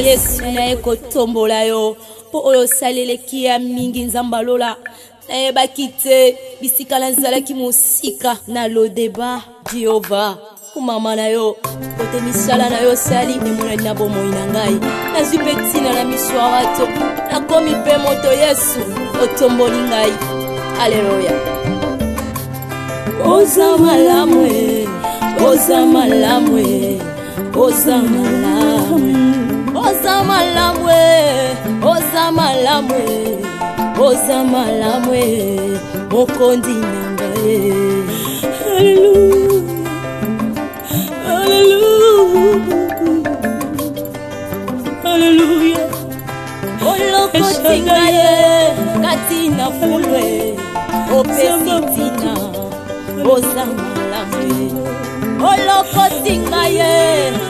Yesu na ekotombola yo po oyo saleleki ya mingi nzambalola na yebakite bisika na nzalaki mosika na lodeba Jehova kumama na yo kote misala na yo sali emonani na bomoi na ngai nazwi mpe ntina na miswarato nakomi mpe moto Yesu otomboli ngai aleluya oza malamwe oza malamwe oza malamwe oza malamwe oza malamwe oza malamwe mokondi na ngai haleluya olokoti ngaye kati na fulwe opesitina oza malamwe olokoti ngaye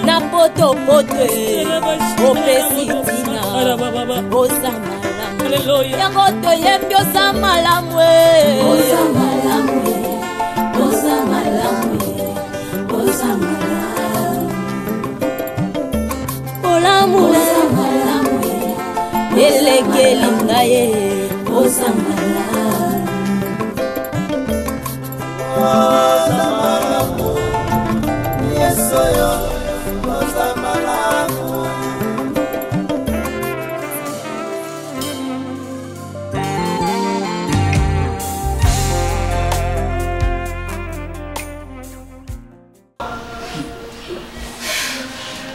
na potopotwe opesitina oza malamwe yango toyembi oza malamwe oza malamwe oza malamwe oza malamwe olamula elekeli ngaye oza malamwe oza malamwe yesoyo oza malamwe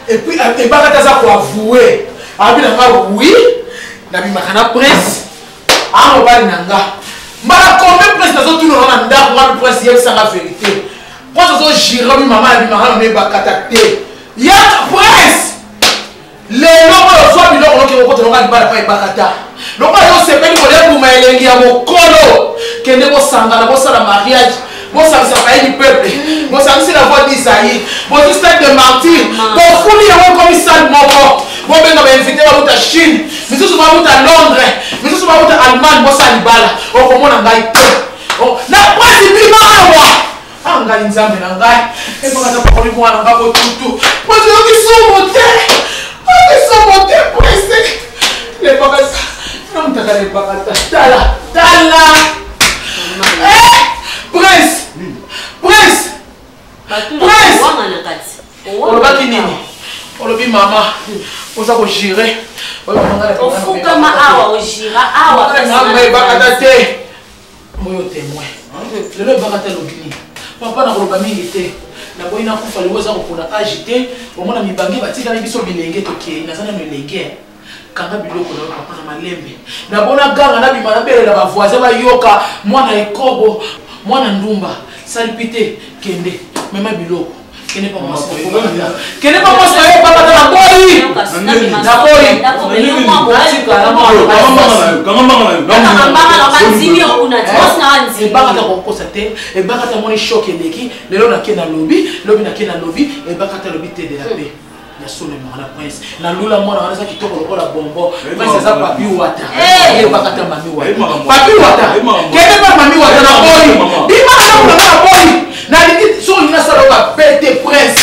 et puis et bakataza ko avouer abina nga oui na bimakana presse amo bali nanga mara combien presse nazo tuno na ndako wa presse yebisa la vérité moi zo jira mi mama na bimakana me bakata te ya presse le lobo yo so biloko loke ko tonga libala pa bakata loko yo sepeli ko le buma elengi ya mokolo kende ko sangana ko sala mariage bon ça va du peuple bon ça c'est la voix d'Isaïe bon tout stade de martyr bon fouli on comme ça moko bon ben on va inviter à la Chine mais tout va à Londres mais tout va à Allemagne bon ça libala on comment on ngai oh na presse bima awa anga nzambe na ngai et bon ça pas ko na ngabo tutu moi je dis son monter presse les pas ça non t'as les pas tala Prince! Prince! Prince! Olobaki nini? Olobi mama. Oza ko gérer. Ofuka ma awa o gira awa pesa. Bakata te. Moyo témoin. Lelo bakata lobini. Papa na koloba mingi te. Na boyi na kufa lewoza ko pona agité. Omona mibangi batika na biso bilenge tokie. Nazana milenge. Kanga biloko na papa na malembe. Na bona ganga na bimana belela ba voisin ba yoka mwana ekobo. Mwana ndumba salipite kende mema biloko kende pa mwasi kende pa mwasi yo papa na boyi na boyi ebakata kokosa te ebakata moni choc eleki lelo na ke na lobi lobi na ke na lobi ebakata lobi te de la paix ya solo mwana prince na lula mwana wana za kitoko lokola bombo prince za papi wata ebakata mami wata papi wata kende pa mami wata na boyi bima na boyi na liki so ina sala ka pete prince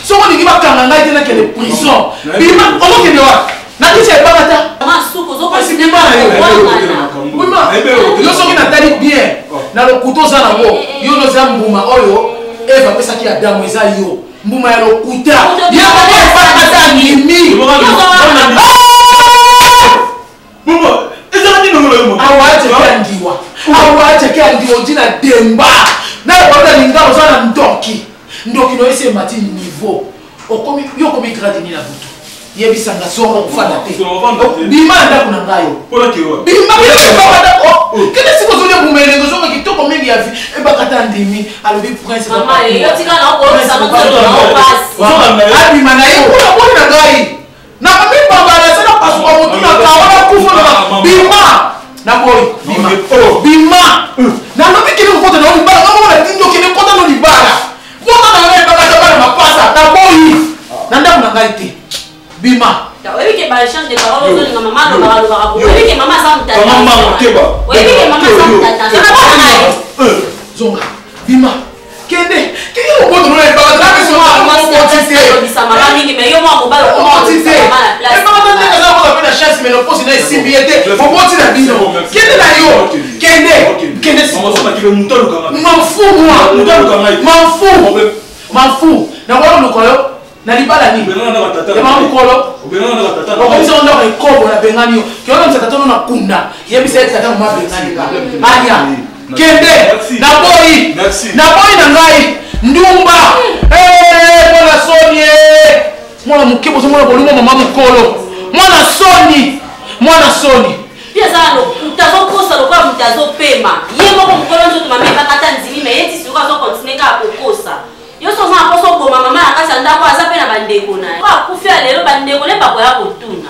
so ko liki bakanga ngai tena ke le prison bima ono ke dewa na liki ebakata masuko zo pasi bima na yo bima yo so kina tali bien na lo kuto za na bo yo no za mbuma oyo eva pesa ki adamu eza yo mbuma ya lokuta ya bakata nimi Bumba, eza ndino ngolo. Awache kia ndiwa jina demba. Na wada lingao sana ndoki. Ndoki no ese mati niveau. Okomi yo komi grade ni na butu. Yebisanga soro kufana te. Bima nda kuna ngayo. Pona kiwa. Bima bada ko. Kene siko zole bumelengo zo kitoko mingi ya vi. Ebakata ndimi alobi prince. Mama yo tika na ko sa motelo na pass. Abi mana yo kuna ngai. Na mami baba na sana pasu kwa mtu na kaona kufa na bima. Na boy bima. Bima. Na no bikini mkoto na libala. Kama wana tindo kile mkoto na libala. Mkoto na wewe baba baba mapasa na boy. Na ndamu na ngai te. Bima. Wewe ke ba change de parole zo ngama mama no ba ba. Wewe ke mama sa mtata. Mama keba. Wewe ke mama sa mtata. Sana ba naye. Zonga. Bima. Kende. Kile mkoto na libala. Na biso mama mama tite. Bisa mama mingi me yo mwa mobalo ko mwa. Tite. M'en fous moi. M'en fous. Na kwa lokolo na libala ni. Ma mukolo. Okomisa ndo rekobo na bengani yo. Kiona msatatu na kunda. Yebisa tata ma bengani ka. Anya. Kende na boy. Na boy na ngai. Ndumba. Mwana Sonie. Mwana mkibo mwana bolimo mama mukolo. Mwana Soni. Pia sana utazokosa lokwa mtazopema. Yeye moko mukolo nzo tumameka kata nzimi me yeti sikuka zo continue ka kokosa. Yoso mwa poso boma mama akasha ndako azape na bandeko naye. Kwa kufia lelo bandeko le bako yako tuna.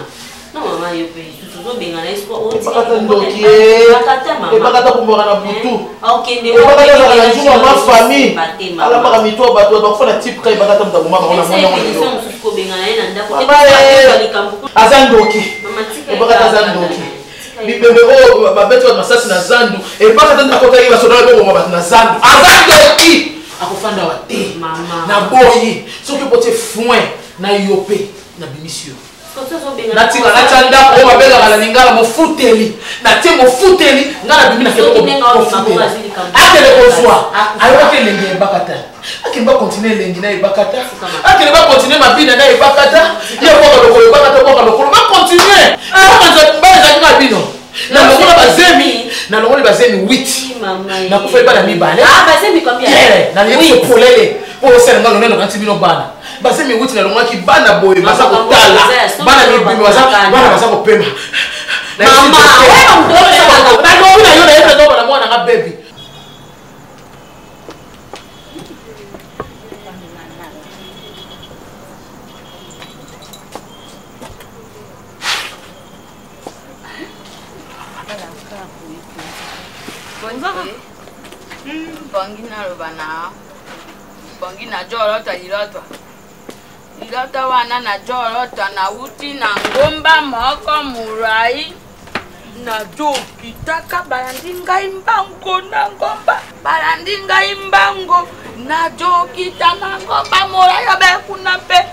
No mama yope tuzo benga na isko oti. Bakata ndoki. Bakata kumbora na butu. Okende. Bakata na njuma ma famille. Ala baka mitwa bato bakufana type kai bakata mta mama ona mwana mwana. Ko benga na ndako. Azandoki. Bakata azandoki. Bibembe o babeti wa masasi na zandu. Bakata ndakota hiwa soda bebo mabati na zandu. Azandoki. Akofanda wa te mama na boyi soki pote foin na yope na bimisio na tika na tanda ko mabela kala lingala mofuteli na te mofuteli ngala bimina ke ko akele ko soa ayo ke lenge bakata akimba continuer lengi na ibakata akele ba continuer mabina na ibakata ye ko lokolo bakata ko lokolo ba continuer ba za bino na lokolo bazemi 8 na kufa ibana mibale bazemi combien na lelo polele po senga lona no kanti bino bana bazemi 8 na longa ki bana boye basa ko tala bana mibimi basa ko pema mama wewe mdogo bana na yona yeto ndo bana mwana nga baby Bongina rubana. Bongina jorota ilotwa. Ilotwa wana na jorota na uti na ngomba moko murai. Na jo kitaka balandinga imbango na ngomba. Balandinga imbango na jo kitana ngomba murai abekuna pe.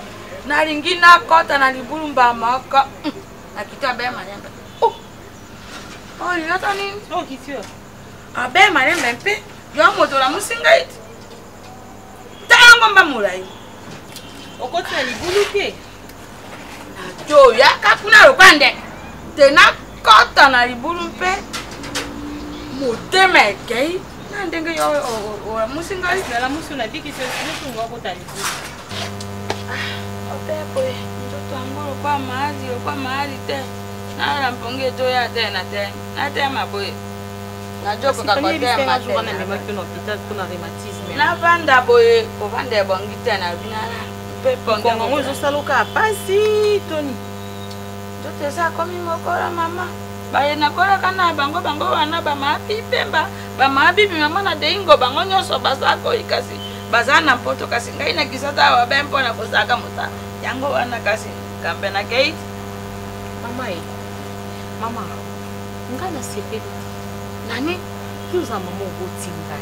Na ringina kota na libulumba moko. Na kitabe manemba. Oh, ilotwa ni. Oh, kitio. Abe manemba pe. Yo moto la musinga iti. Tango mba mulai. Okoti na libulu ke. Na jo ya kapuna rupande. Tena kota na libulu pe. Moteme kei. Na ndenge yo o musinga iti. La musu na biki se tungo okota libulu. Ope boy. Ndoto angolo kwa mahali te. Na la mponge to ya te na te. Na te maboy. Na jopo ka kotea matena. Na vanda boye, ko vanda bongita na binara. Pepo ngongo ngozo saloka pasi toni. Jote sa komi mokora mama. Baye na kora kana bango wana ba mapi pemba. Ba mapi mama na deingo bango nyoso basako ikasi. Bazana poto kasi ngai na kisata wa bempo na kusaka muta. Yango wana kasi kambe na gate. Mama. Ngana sepeli. Nani? Yuza mama obotinga.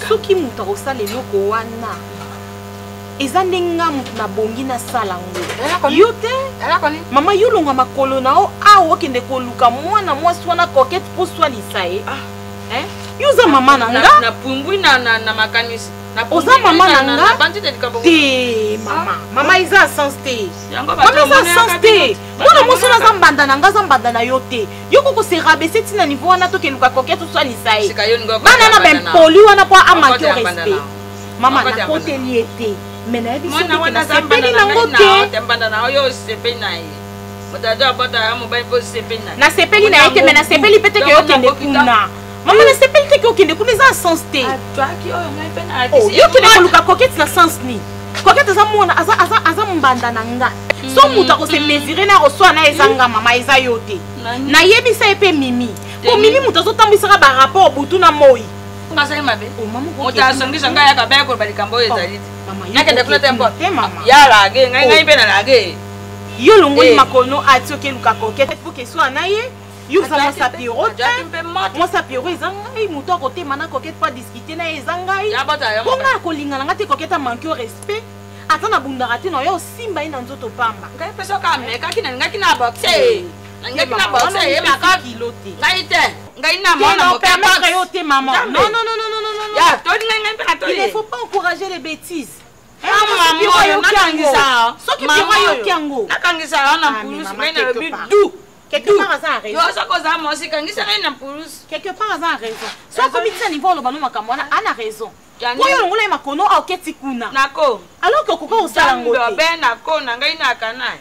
Soki muta osala eloko wana. Eza ndenga na bongi na salango. Yo te? Mama yulonga makolo na o awo kende koluka mwana mwasi wana kokete po swalisa e. Yuza mama na nga? Na pumbwi na makanisi. Oza mama na nga? Te mama. Mama eza sens te. Mama eza sens te. Mwana mwasi wana za mbanda na nga za mbanda na yo te. Yo koko se rabese tina niveau wana to keluka kokete po swalisa e. Bana na ben poli wana po amanke o respect. Mama na kote li ete. Mena ebi soki ke na sepeli nango te. Mbanda na oyo sepeli na ye. Motajo abota ya mobile po sepeli na ye. Na sepeli na ye te mena sepeli pete ke yo kende kuna. Mama na sepeli te ke yo kende kuna eza sens te. Yo kende koluka kokete na sens ni. Kokete eza mwana aza mbanda na nga. So muta ko se mesurer na reçoit na ezanga mama eza yo te. Na yebisa epe mimi. Po mimi muta zo tambisaka ba rapport butu na moi. Ngasai mabe. Mama ko motasongisha ngaya kabaya ko balikambo ezali. Mama yake de kuna tempo. Mama. Ya lage ngai pe na lage. Yo longoli makono atioke luka kokete pour que soit na ye. Yo za mo sapiro. Mo sapiro ezanga ai muto ko te mana kokete pas discuter na ezanga ai. Ya bata ya. Ponga ko lingana ngate kokete manque respect. Atana bundara te no yo simba ina nzoto pamba. Ngai peso ka meka kina ngaki na boxe. Ngai na boxe ye maka kilote. Ngai te. Ngai na mona Non, permettre yo te maman. Non. Ya, toi ngai pas toi. Il ne faut pas encourager les bêtises. Maman yo nakangisa. Soki piro yo kiango. Nakangisa na pulus ngai na bidu. Quelque part à raison. Yo ça cause moi c'est kangisa ngai na pulus. Quelque part à raison. Soit comme ça niveau lo bano makamwana ana raison. Oyo longola makono aketi kuna. Nako. Alors que kokoko osala ngote. Ben nako na ngai na kanai.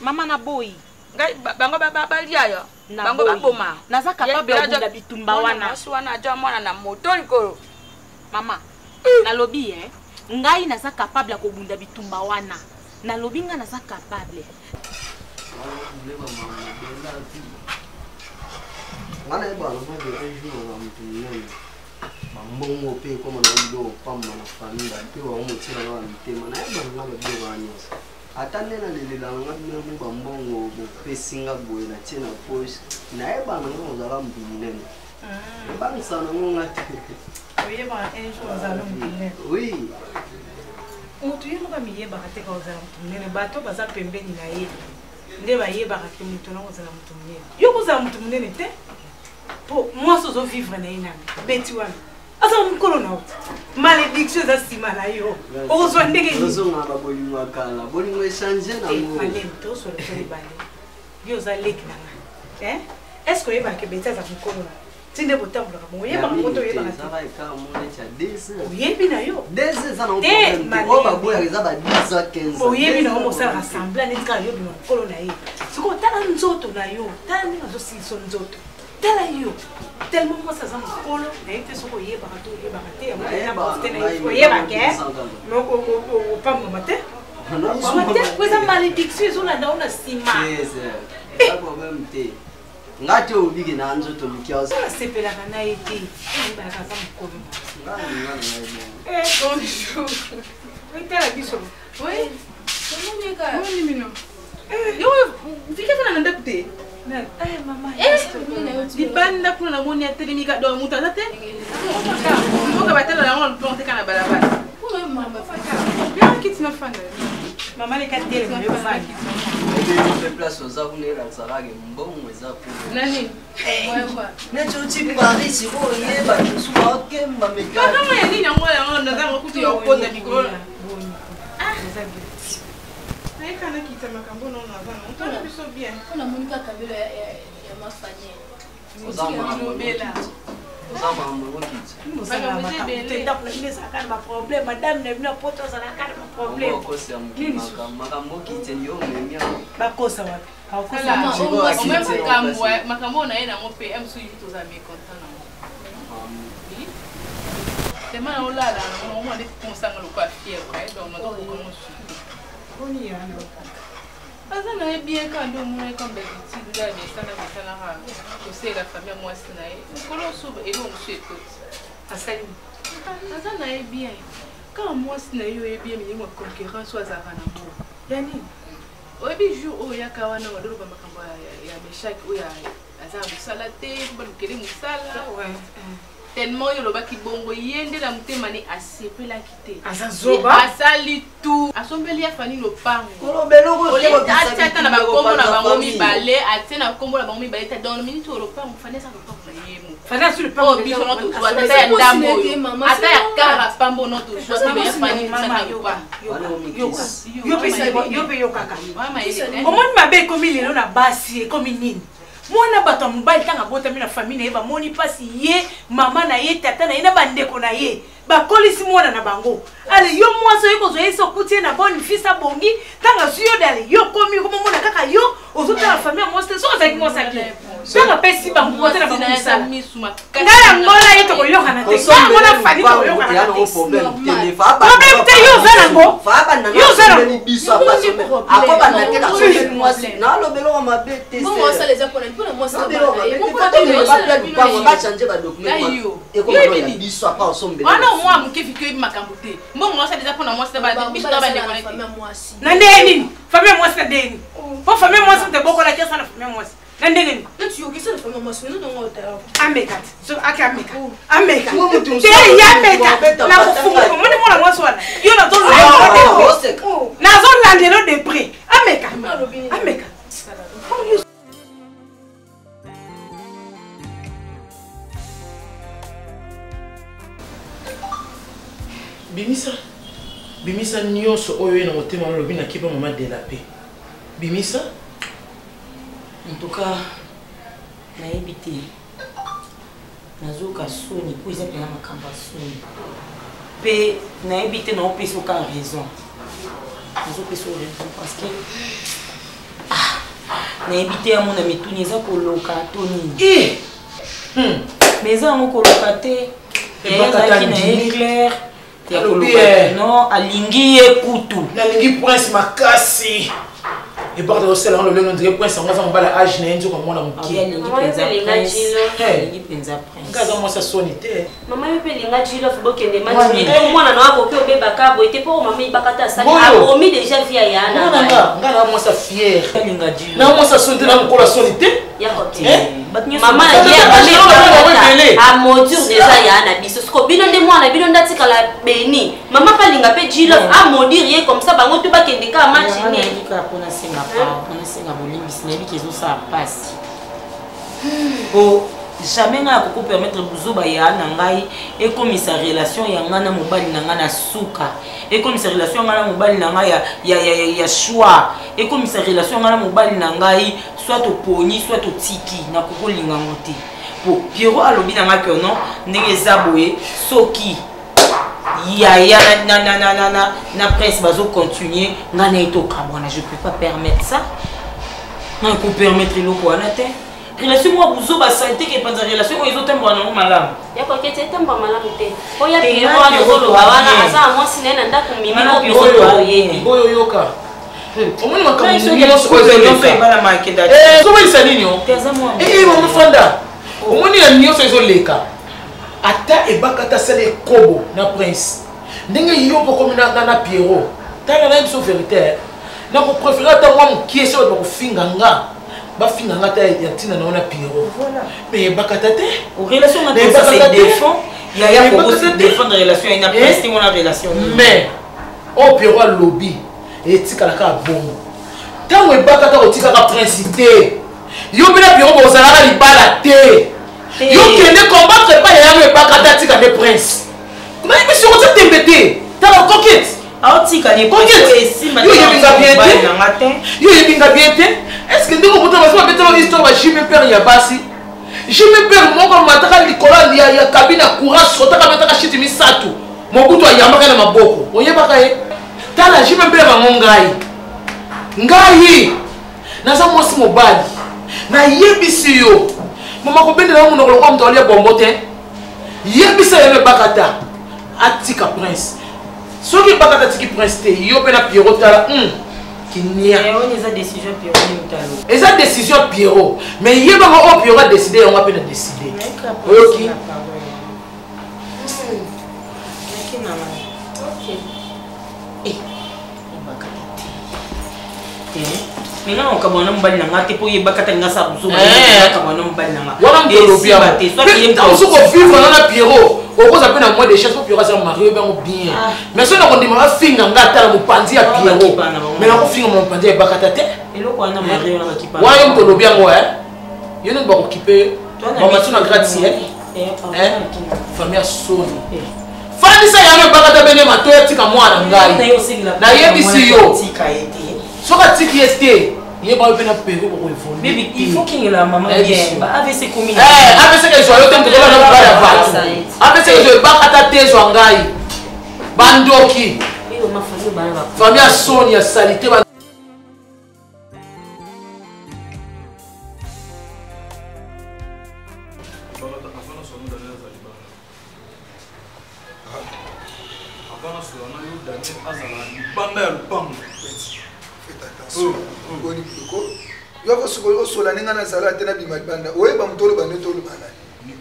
Mama na boy. Ngai bango baba lia yo. Bango baboma. Naza capable ya bunda bitumba wana. Mwasi wana aja mwana na moto likolo. Mama. Nalobi ngai naza capable ya kobunda bitumba wana. Nalobi nga naza capable. Wana eba na mwa de ejo na mtu mnene. Mamongo pe koma na ndo pamba na famila pe wa mutira na mtema na eba na bado banyosa. Atande na lelila nga mwe mbongo bo pesinga boye na tena post na eba na ngo za mtu mnene. Eba sana ngonga. Oye ba ejo za mtu mnene. Oui. Mutu yemo ba miyeba kateka za mtu mnene bato baza pembeni na ye. Nde ba yeba ka mutu na za mtu mnene. Yo ko za mtu mnene te. Po moi so zo vivre na ina. Beti wana. Asa mkolo na uti. Malédiction za sima na yo. Ozo ndege ni. Ozo ngaba boyi wakala. Boli ngwe changer na ngo. Malem to so le bale. Yo za leki na. Est-ce que yeba ke beti za mkolo na? Tinde botambola ka mo yeba ko to yeba ka. Ça va ka mo ne cha dese. Oyebi na yo. Dese ça na problème. O ba boya za ba 10 à 15. Oyebi na mo sa rassembler ni ka yo bi mkolo na ye. Siko tala nzoto na yo. Tala ni mazo si so nzoto. Tala yo. Tellement moi ça zama kolo na ite soko yeba ka to yeba ka te mo na poste na yo yeba ke mo ko pa mo mate mate ko za malédiction zo na ndaona sima c'est problème te ngati obiki na nzoto mikiazo ça sepela kana ite yeba ka za mkolo bonjour oui tala biso oui comment bien ka oui mino yo vika kana nda kute mama di banda kuna na moni atelemika do mutu azate mboka batela na ngolo planter kana balabala kuna mama faka bien kitina fanda mama le katele mo faka de place za kunela sarage mbongo za ku nani na chuchi bari siko yeba suwa kemba meka kama ya nini ngola ndaza ngokuti yokonda mikolo Ai kana kita makambo na unavana. Utona biso bien. Kuna munika kabilo ya mafanye. Ozama mbela. Ozama mbokiti. Ozama makambo. Tenda kuna ile sakana ma problème. Madame ne vina poto za nakana ma problème. Kosa makambo kiti ndio mmemia. Bakosa wapi? Hawakosa makambo. Makambo na yena ngope MSU yuto za mekonta na. Tema na olala na mwa de konsanga lo kwa fier kwa donc na ko komosu. Oni yana. Asa na bien quand on m'a comme des petits là mais ça n'a pas c'est la famille moi c'est na kolo sub et donc c'est tout. Asali. Asa na bien. Quand moi c'est na yo bien mais moi concurrence soit za kana mo. Yani. Obi jour o ya kawana wadoro ba makambo ya meshak o ya asa musala te ba lukele musala. Ouais. Tellement yo loba ki bongo yende la mutema ni asepela kite azazoba asali tu asombeli afani lopango kolobelo ko ata na bakombo na bango mibale ate na kombo na bango mibale ta dans minute lopango fane sa lopango na yemo fane sur le pango biso no to ata ya ndambo ata ya kara pambo no to so te afani mama yo pe yo kaka omoni mabe komi lelo na basi komi nini mwana bato mobali tanga botami na famille na ye bamoni pasi ye mama na ye tata na ye na bandeko na ye bakolisi mwana na bango ale yo mwasi oyo kozwa ye sokuti ye na boni fils abongi tanga su yo dale yo komi komomona kaka yo ozotala famille ya mwasi te so ozalaki mwasi aki tanga pesi bango bote na bango mosala ngai ya ngola ye tokoyokana te ngai ngona fani tokoyokana te problème te yo oza nango yo oza nango moi mukefi que makambo te mbongo mwasi déjà pona mwasi ba biso ba ndeko na ndeni famille mwasi na ndeni po famille mwasi te bokola kia sana famille mwasi na ndeni tu yoki ça famille mwasi non non otala ameka so aka ameka ameka te ya ameka na kufunga moni mwana mwasi wana yo na tozo na zo landelo de près ameka ameka Bimisa nyonso oyo na motema lobi na kipa maman de la paix. Bimisa en tout cas na ebité nazoka soni po eza pena makamba soni pe na ebité na opesa ka raison nazopesa raison parce que na ebité ya mona mituni eza koloka toni mais eza yango koloka te ezalaki na éclair non alingi ye kutu nalingi prince makasi eparta osala ngo lolenge ndike prince yango aza mobala age na ye nzoka mwana mokie ngaza mwasi asoni te mama yo mpe linga jilof bokende matini mwana na wakoki obebaka boye te mpo mama yebaka te asali abomi déjà vi ya yana nga na mwasi afiere na mwasi asoni te na mokolo asoni te mama amodure déjà ya na biso siko bino nde mwana bino ndatikala beni mama mpe alinga mpe jilof amodire ye comme ça bango to bakende ka matini mpona bolimbisi nayebi ezosala mpasi po jamais ngai akoko permettre buzoba ya na ngai ekomisa relation ya ngai na mobali na ngai na suka ekomisa relation ya ngai na mobali na ngai ya choix ekomisa relation ya ngai na mobali na ngai soit toponi soit totiki na kokolinga ngo te po Piero alobi na ngai ke non ndenge eza boye soki yaya na presse bazo continuer nga na etokabwana je peux pas permettre ça na ko permettre eloko wana te relation moi buzo ba santé ke panza relation oyo ezotemba na malamu ya ko kete temba malamu te oya Piero wana zolo wana asa mwasi na ndako mimino Piero yebi oyo yoka omoni makambo nyonso oyo ebala makeda sobalisa nini o mama fanda omoni ya nyonso ezoleka ata ebakata sala ekobo na prince ndenge yo bokomi na Piero tala na biso vérité na ko préférer ata mwa mokie so bakofinga nga bafinga nga ta ya ntina na ona Piero mais ebakata te relation na ça c'est défend ya ko défendre relation ina prince ngona relation mais o Piero alobi etikalaka bongo ntango ebakata kotikaka prince te yo mpe na Piero bozalaka libala te yo kende combattre pa ya ebakata tika ne prince mais monsieur on s'est embêté tala coquette aotika ni yo yebinga bien te est-ce que ndeko bota basi babetela histoire ba Jimmy père ya basi Jimmy père moko mataka likola ya kabina courage sotaka mataka shiti misatu mobutu ayambaka na maboko oyebaka ye tala Jimmy père bango ngai naza mwasi mobali na yebisi yo mama kobendela munoko lokwa mtu alia bombo te yebisa yebe bakata atika prince soki bakata tiki prince te yo pe na Piero tala kinia eza décision Piero mutalo eza décision Piero mais yeba ngo Piero a décidé on va pe na décider oki Menga okabona mbali na ngate po yebakata ngasa buzuba okabona mbali na ngate wana mtolobia bate so ko vivre na Piero okoza pe na moi de chance Piero sa marié bango bien mais so na kondima afinga ngata la mopanzi ya Piero mais na ko finga mopanzi ya bakata te eloko wana marié na kipa wa mtolobia ngo yo ne ba ko kipe mama tuna gratie famille soni fandisa ya bakata bene matoya tika mwana ngai na yebisi yo soka tiki este yeba yo pena Piero ko evoluer baby il faut qu'il la maman bien ba AVC commune AVC que zo yo tempo ko na ba ya ba AVC que zo ba kata tezo ngai bandoki famille Sonia salité ba osola ninga na sala te na bima banda oyeba mutolo bande tolo bana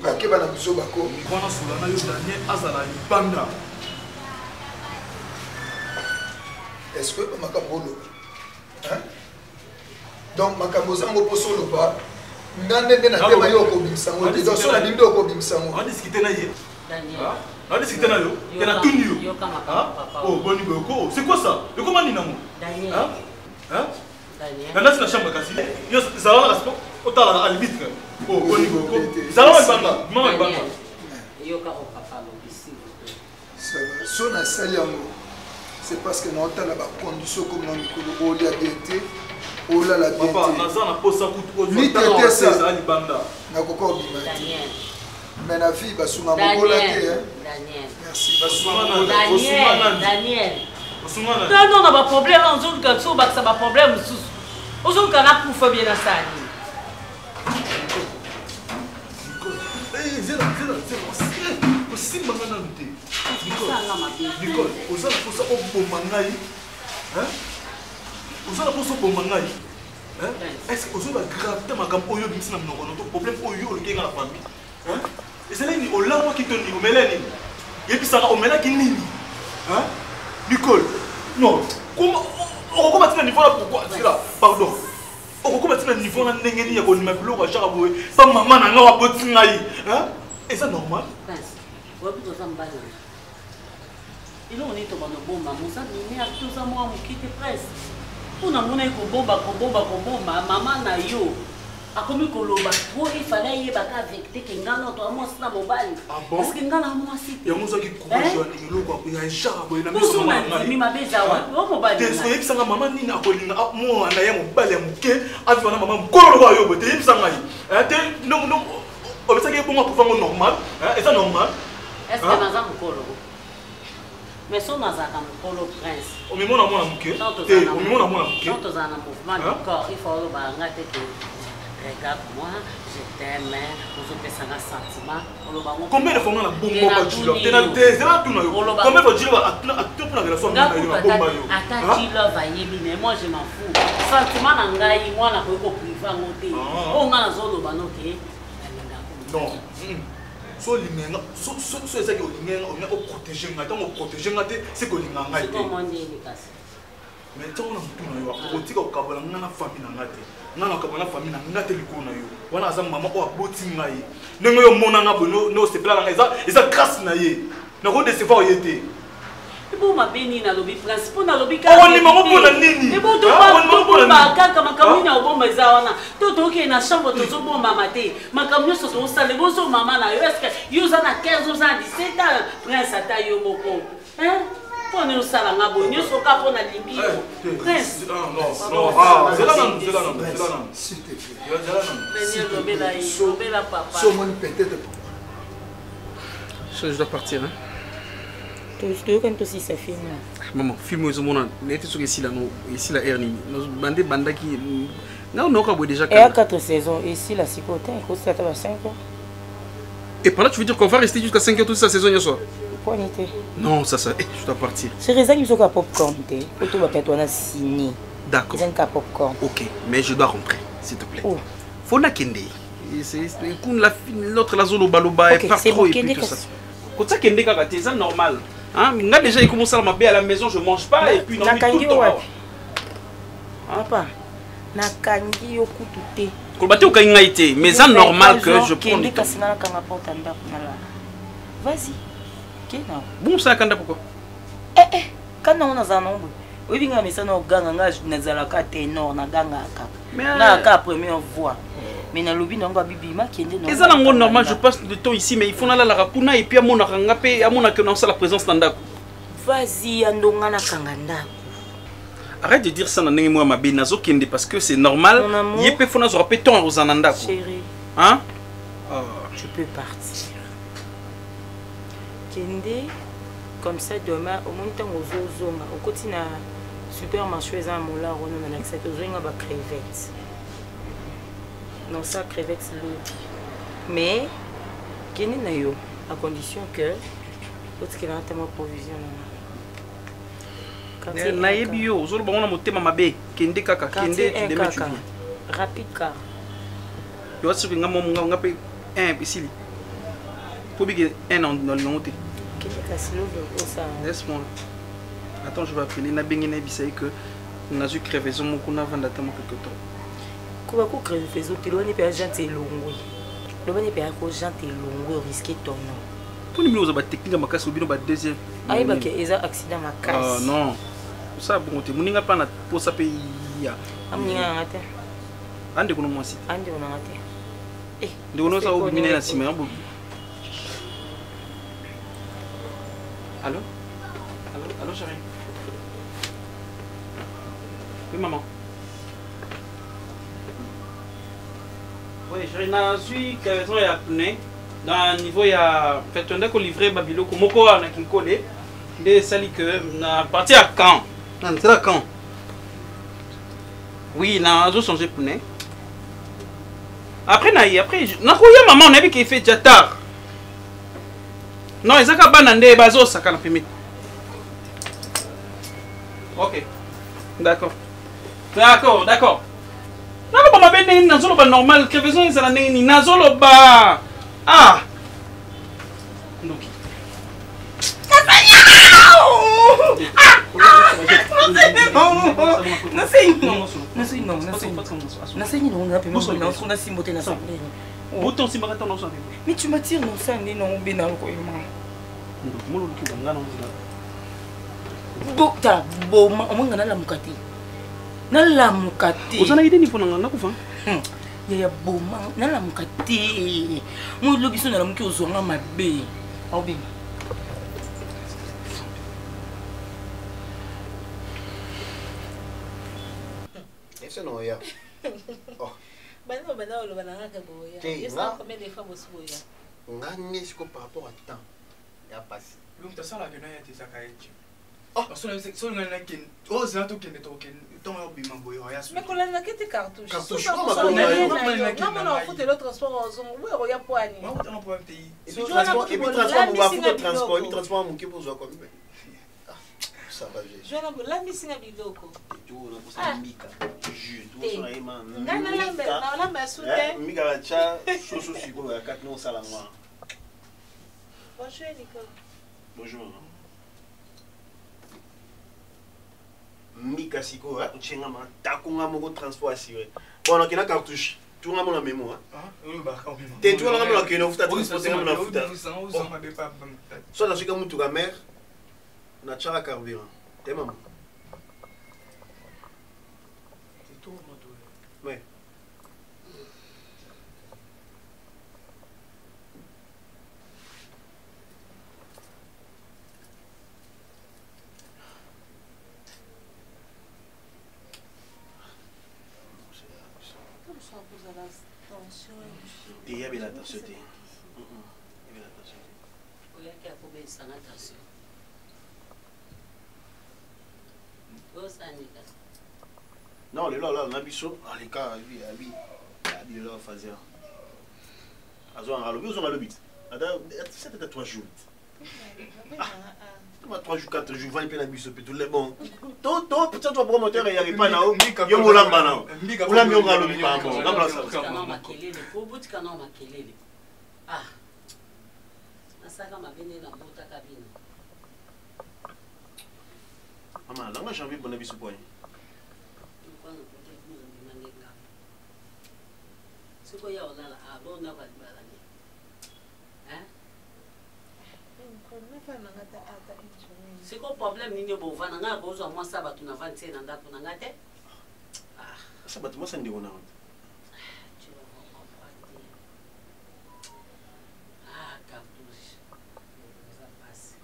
bakeba na biso bako bana sola na yo Daniel azala libanda est-ce que makambo loba donc makambo zango po solo ba ngande nde na tema yo ko bimsango te donc sola bimdo ko bimsango on discuter na ye Daniel on discuter na yo et na tuni yo oh boni boko c'est quoi ça et comment ni namo Daniel Nana c'est la chambre kasi. Yo zala na sport otala à limite. Oh boni boko. Zala banga, maman banga. Yo ka o papa lo bisi. Ça va. Si on a ça, c'est parce que nous avons des conditions comme nous avons la beauté, ou la beauté. Papa, nous avons ni tété ça. Mais la vie, bah, sous ma Daniel. Merci. Daniel. Non, on a pas problème. On a un problème. On a un problème bien à ça. Nicole, vous allez pour ça au Bomangaï. Vous allez pour ça au Bomangaï. Est-ce que vous avez gravité ma gamme Oyo Bimsina notre problème Oyo qui est dans la famille? Et c'est là où l'homme qui te dit, au Mélanie. Et puis ça va au Mélanie qui n'est pas. Nicole, non. Comment tu as niveau là pourquoi? Pardon. Comment tu as niveau là n'engagé à bonne meuble ou à charaboué? Pas maman n'a pas botti naï. Et ça normal? Il on est tombé dans bomba, mon ça ni à tout ça moi mon quitte presse. On a mon éco bomba, maman na yo. A comme koloba, toi il fallait y baka avec tes ngana toi moi ça mobile. Parce que ngana moi si. Ya muza ki courage ni loko ya jabo na miso maman. Mi mabeza wa. O mobile. Désolé que ça maman ni na kolinga mo na ya mobile muke, avi na maman kolo wa yo bote yipsa ngai. Te non on ça que pour moi pour faire normal, est ça normal? Est-ce que nazam kolo? Mais son nazaka mokolo prince. Au moment na mona muke. Au moment na mona muke. Quand on a un mouvement du corps, il faut le ngate que regarde-moi, je t'aime, vous avez un sentiment. Combien de fois on a bomba pas Gilo? Tu as des là tout na yo. Combien de fois Gilo a tout pour la relation na yo bomba yo. Ata Gilo va yemi mais moi je m'en fous. Sentiment na ngai moi na ko priva ngote. O nga na zolo banoke. Non. So lingenga so eza ke lingenga on a protéger ngata on protéger ngate c'est que lingenga ngate. Comment on dit kasi? Mais tant on a tout na yo otika okabala ngana famille na ngate. Ngana okabala famille na ngate likolo na yo. Wana aza maman o aboti ngai. Nengo yo mona nga bono no se pla na eza grâce na ye. Na ko décevoir yete. Ibo mabeni na lobi principe na lobi ka. On ni maman pona nini? Ibo to ba kaka makamuni na obomba eza wana. To ke na chambre to zo bomba mate. Makamuni so to sale bozo mama na yo est-ce que yo za na 15 ans 17 ans prince ata yo moko. Pone o sala ngabo ni so ka pona limbi. Prince. Non. C'est là non. S'il te plaît. Mais lobi la yo, bela papa. So mon peut-être. Je dois partir hein. Je te quand aussi ça filme. Maman, film aux hommes, n'était sur ici la hernie. Nos bandés banda qui non on déjà. Et à 4 saisons ici la cicotin, il coûte 5 ans. Et par là tu veux dire qu'on va rester jusqu'à 5 ans toute sa saison hier soir? Non, ça, je dois partir. C'est raison qu'il faut popcorn. Auto va peut-être on a signé. D'accord. C'est un popcorn. Ok, mais je dois rentrer, s'il te plaît. Faut na kende. C'est l'autre la zone au baloba est pas trop et puis tout ça. Quand ça kende kaka c'est normal. Hein, déjà il commence à m'habiller à la maison, je mange pas et puis non tout le temps. Papa. Na kangi okutute. Ko baté o kanga été, mais c'est normal que je prenne. Vas-y. Bon ça kanda pourquoi? Quand on a un nombre. Oui, bien mais ça no ganga na zalaka ténor na ganga ka. Na ka première voix. Mais na lobi nanga bibi ma kende non. Et ça normal, je passe le temps ici mais il faut na la rakuna et puis à mon ranga pe à mon accueillance la présence ndako. Vas-y andonga na kanganda. Arrête de dire ça dans moi ma benazo kende parce que c'est normal. Yepé fona zo rapeton aux ananda. Chérie. Hein? Tu peux partir. Kende comme ça demain au moins temps aux ozonga au continue supermarché à mola on a accès aux zinga ba crevettes. Non ça crevettes lourd. Mais kende na yo à condition que autre qui va tellement provision na yebi yo zolo bango na motema mabe kende kaka kende tu demain tu viens rapide car yo asi ko ngamo ngape un pisili faut bien un en noté laisse-moi attends je vais appeler na bengi na bisaï que on a eu crevaison mon qu'on a vendu tellement quelque temps quoi ko crevaison te loni pe agent elongwe le bani pe ko agent elongwe risquer ton nom pour nous za ba technique makasi obino ba deuxième ayi ba ke eza accident makasi non ça bon te muninga pa na po sa pe ya amuninga ngate ande kono mwasi ande ona ngate ndio unoza obimine na sima yabo Allô? Allô, chérie? Oui, maman. Oui, chérie, je suis à Pune. Dans le niveau, il y a fait un déco livré Babilo, comme on a qui collé. Des salis que na parti à Caen. Non, c'est à Caen. Oui, na zo changé Pune. Après, na koya maman, on a vu qu'il fait déjà tard. Non, ils ont qu'à banane bazo ça quand on ok. D'accord. Non, pas ma benne nazolo ba normal, crevaison ils allaient ni nazolo ba. Ah. Ndoki. Mais tu m'attires non ça non bénal quoi Docteur boma omanga na lamukati na lamukati ozana idée ni pona ngana kufa ya boma na lamukati mo lobiso na lamuki ozonga mabe obi Ese no ya. Oh. Bana bana lo bana ngaka boya. Yesa combien de fois bosi boya. Ngani siko par rapport à temps. Ya passe. Donc tu as ça là que nous y a des akaïti. Oh, parce que c'est on a kin. Oh, c'est un truc qui est token. Ton yo bima boya ya. Mais qu'on a quitté cartouche. Cartouche. Non, non, faut le transport en oui, on y a poani. Non, on peut payer. Et puis transport, transport, il transport mon qui pour quoi comme. Ça va j'ai. Je n'ai la missing à bidoko. Tout on a ça mika. Jus, tout ça là man. Ngana la masute. Mika va cha, choso siko ya 4 non sala moi. Bonjour Nicole. Bonjour. Mika siko ha uchenga ma takunga moko transport assuré. Bon on a kina cartouche. Tout nga mona mémo hein. Oui ba ka mémo. Te tout nga mona kina futa transporter nga mona futa. Soit dans ce cas mutu ga mère. On a tchara carburant. T'es maman. C'est tout moto. Oui. Il y avait l'attention. Il y avait l'attention. Il y a qu'à trouver sans attention. Non, les là, on a biso, les cas, il là, faisait. On a le bit. C'était 3 jours. 3 jours, 4 jours, 20 peines à biso, tout le bon. Tout, peut-être ton promoteur, il n'y avait pas là. Il y a un lamba là. On l'a mis au galop, pas bon. On a placé ça. Au bout de canon, ma kelele. Ah. Ça va m'amener dans la cabine. Maman, là, moi j'ai envie de bonne biso point. C'est quoi y'a là ah bon on a pas de balade. Hein? C'est quoi le problème ni bo vana nga bo zo moi ça ba tu na 25 na ndako na ngate? Ah, ça ba tu moi ça ndi ona. Tu vas comprendre. Ah, cartouche. Ça passe.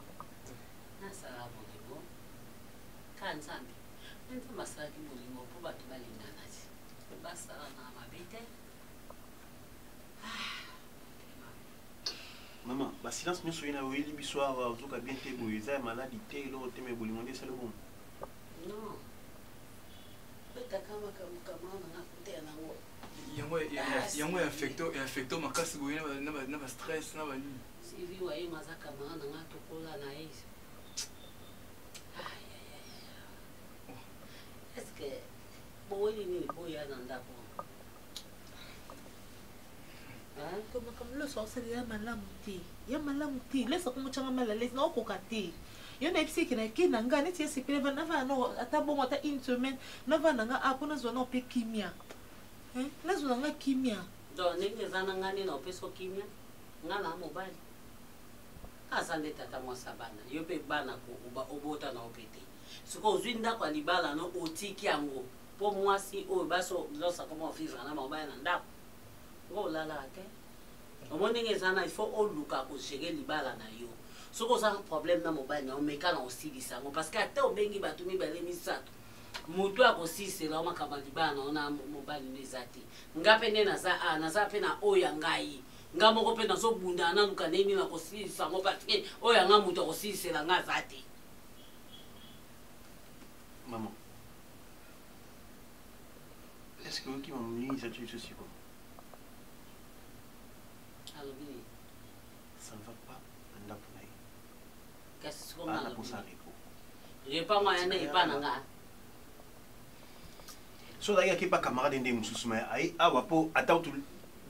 Na ça va bon. Kanzambi. Nti masaki bolingo po ba tu balingana ti. Ba sala na mabete. Maman, bah silence nous soyons au lit soir au cas bien té boisa maladie té lo té me bolingo ndé c'est le bon. Non. Peut-être kama na kuté na ngo. Yango infecto makasi boye na stress na bani. Si vi wa yema za kama na nga tokola na hizo. Est-ce que boye ni boya na ndako? Comme le soir, c'est la malamouté. Il y a malamouté. Laisse comme tu as mal à l'aise. Non, cocaté. Il y a des psy qui n'ont pas de c'est que va à ta bon à une semaine. N'a pas n'a pas qu'on a zone pe kimia. Hein? La zone a kimia. Donc, les anangani n'ont pas so kimia. N'a la mobile. Azande tata moi sabana. Yo pe bana ko obota na opete. Ce qu'on zwinda kwa libala no otiki yango. Pour moi si o baso losa comment vivre na mobile na oh là là, au moins il faut au luka pour gérer libala na yo. soki oza problème na mobali na omeka na osilisa yango parce que ata obengi bato mibale misato moto akosilisela makambo ya libala na ona mobali nde eza te nga mpe nde naza mpe na oyo ya ngai nga moko mpe nazobunda naluka ndeni na kosilisa yango parce que oyo yanga moto akosilisela nga aza te. Maman, est-ce que vous m'avez dit ceci quoi? Alors, oui. Ça ne va pas, on a pour aller. Qu'est-ce qu'on a pour ça, Rico? Je pas moi, il n'y a pas nanga. So d'ailleurs, qui pas camarade de Moussous, mais ah, wapo, attends tout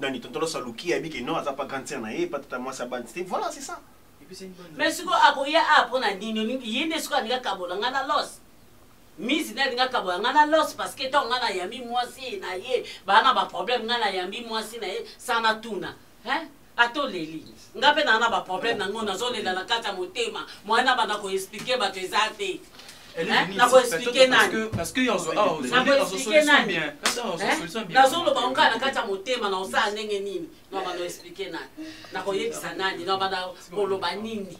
dans les tontons saluki, et bien non, ça pas grandir, pas tout à moi ça bandit. Voilà, c'est ça. Mais ce qu'on a pour y apprendre à dire, il y a des choses qui ont kabola, ngana loss. Miss Nedinga kabola, ngana loss parce que ton ngana yami moi si na ye, bana ba problème ngana yami moi si na ye, ça na tuna, hein? Ato leli. Ngape na ba problème na ngona zone la kata motema, moi na bana ko expliquer ba tu ezate. Na ko expliquer nani? Parce que on solution bien. Na zolo ba onka na kata motema na osa ndenge nini? Na ba no expliquer nani? Na ko yebisa nani? Na ba na koloba nini?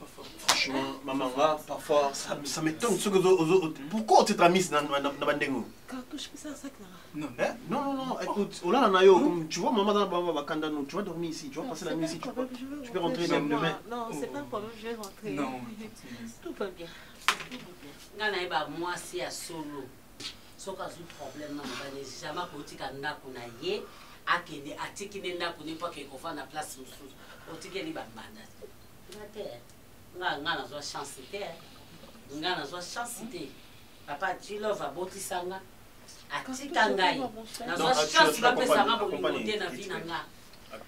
Franchement, maman, parfois, ça m'étonne. Pourquoi tu t'as mis dans la bandengo? Cartouche, c'est ça que non, non, écoute, tu vois, maman, tu vas dormir ici, tu vas passer la nuit ici, tu peux rentrer demain. Non, c'est pas un problème, je vais rentrer. Non. Tout va bien. Moi, c'est à solo. Ce qui a un problème, c'est jamais que tu as un ye, akende atikine ndako ne pas que kofa na place mususu. Otikeli ba banda. Nga na zo chance te. Nga na zo chance te. Papa Dilo va botisanga. Atika ngai. Na zo chance ba pesa nga bolingote na vie na nga.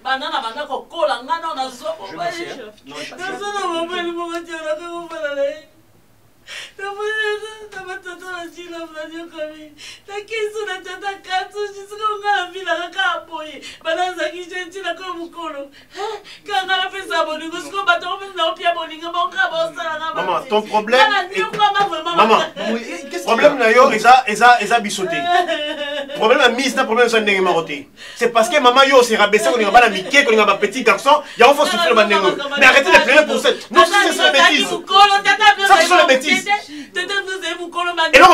Banana banda ko kola nga na zo ko ba. Non, je na ba ni mo matira ko ba la le. Maman, ton problème. Maman, problème na yo, eza bisoté. Problème à mise, problème de ndenge maroté. C'est parce que maman yo s'est rabaissé qu'on a pas la miqué, qu'on a pas petit garçon, il y a un faux souffle bandengo. Mais arrêtez de pleurer pour ça. Non, c'est ça la bêtise. Ça c'est la bêtise. Et là,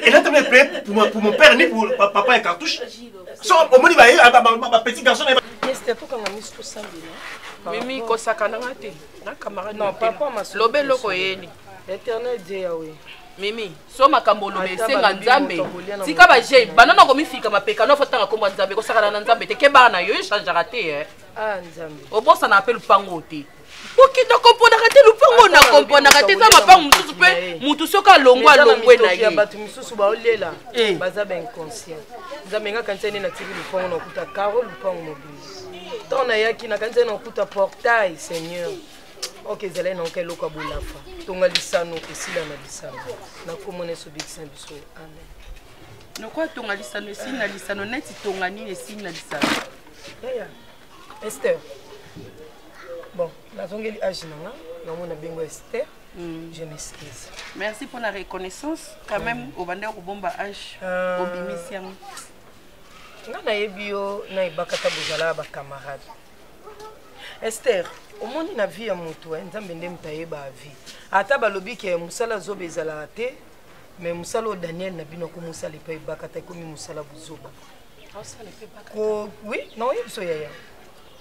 elle a tellement plaît pour mon père, ni pour papa et cartouche. Au moins, il va petit garçon. Mimi kosakana ngate na camarade non papa lobe loko yeli éternel Dieu oui Mimi so makambo lobe senga nzambe tika ba je banana ko mifika mapeka no fotanga ko nzambe ko sakana na nzambe te ke bana yo change raté nzambe obosa na appel pango te okita kompona raté lupango na kompona raté za mapango mususu pe mutu soka longwa longwe na ye batu misusu ba olela baza ben inconscient nzambe nga kansene na tiki lupango na kuta karo lupango mobile ton ayaki na kansene na kuta portail Seigneur. Ok, zela na okelo kwa bulafa. Tonga lisano esila na lisano. Na komone so bikisa biso. Amen. Nokwa tonga lisano esila na lisano neti tonga nini esila na lisano. Ya. Esther. Bon, la zongeli ajinanga, na mona bengo Esther. Je m'excuse. Merci pour la reconnaissance. Quand même au bande ko bomba âge au bimisiam. Ngana yebio na ibakata bozala ba camarade. Esther, omoni na vie ya mutu nzambe nde mutayeba vie ata balobi ke musala zobe ezala te mais musala Daniel na bino ko musala pe bakata komi musala buzoba ko oui non yebiso yaya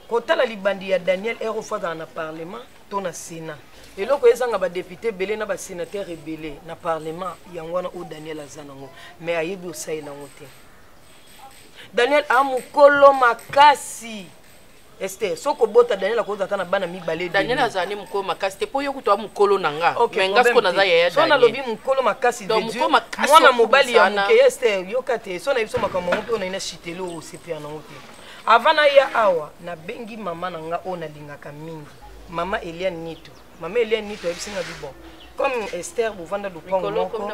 ko tala libandi ya Daniel ero fois dans na parlement to na sénat eloko ezanga ba député belé na ba sénateur belé na parlement yangwana o Daniel azanango mais ayebi osaila ngote Daniel amukolo makasi Esther, soko bota Daniel akoza tana bana mibale Daniel azani mukolo makasi te po yo kutoa mukolo nanga menga siko naza yaya Daniel. Sona lobi mukolo makasi de Dieu. Mwana mobali ya muke Esther yokate sona biso makambo mpo na ina shitelo o sepia na ote. Avana ya awa na bengi mama nanga ona lingaka mingi. Mama Eliane Nito. Mama Eliane Nito ebisinga bibo. Comme Esther buvanda lupango moko.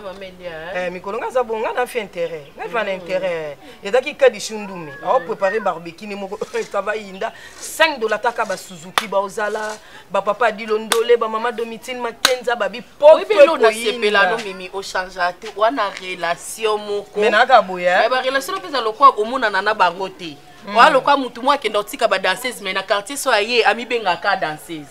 Mikolo nga za bonga na fait intérêt. Na fa intérêt. Et daki kadi shundume. A préparer barbecue ni moko travail inda $5 taka ba Suzuki ba ozala ba papa dilondole ba mama Domitine Makenza ba bi pop. Oui bilo na sepela no mimi o change ate wana relation moko. Menaka boya. Ba relation pesa lokwa omona na bango te. Walo kwa mutu mwa kenda otika ba danseuse mais na quartier so aye ami benga ka danseuse.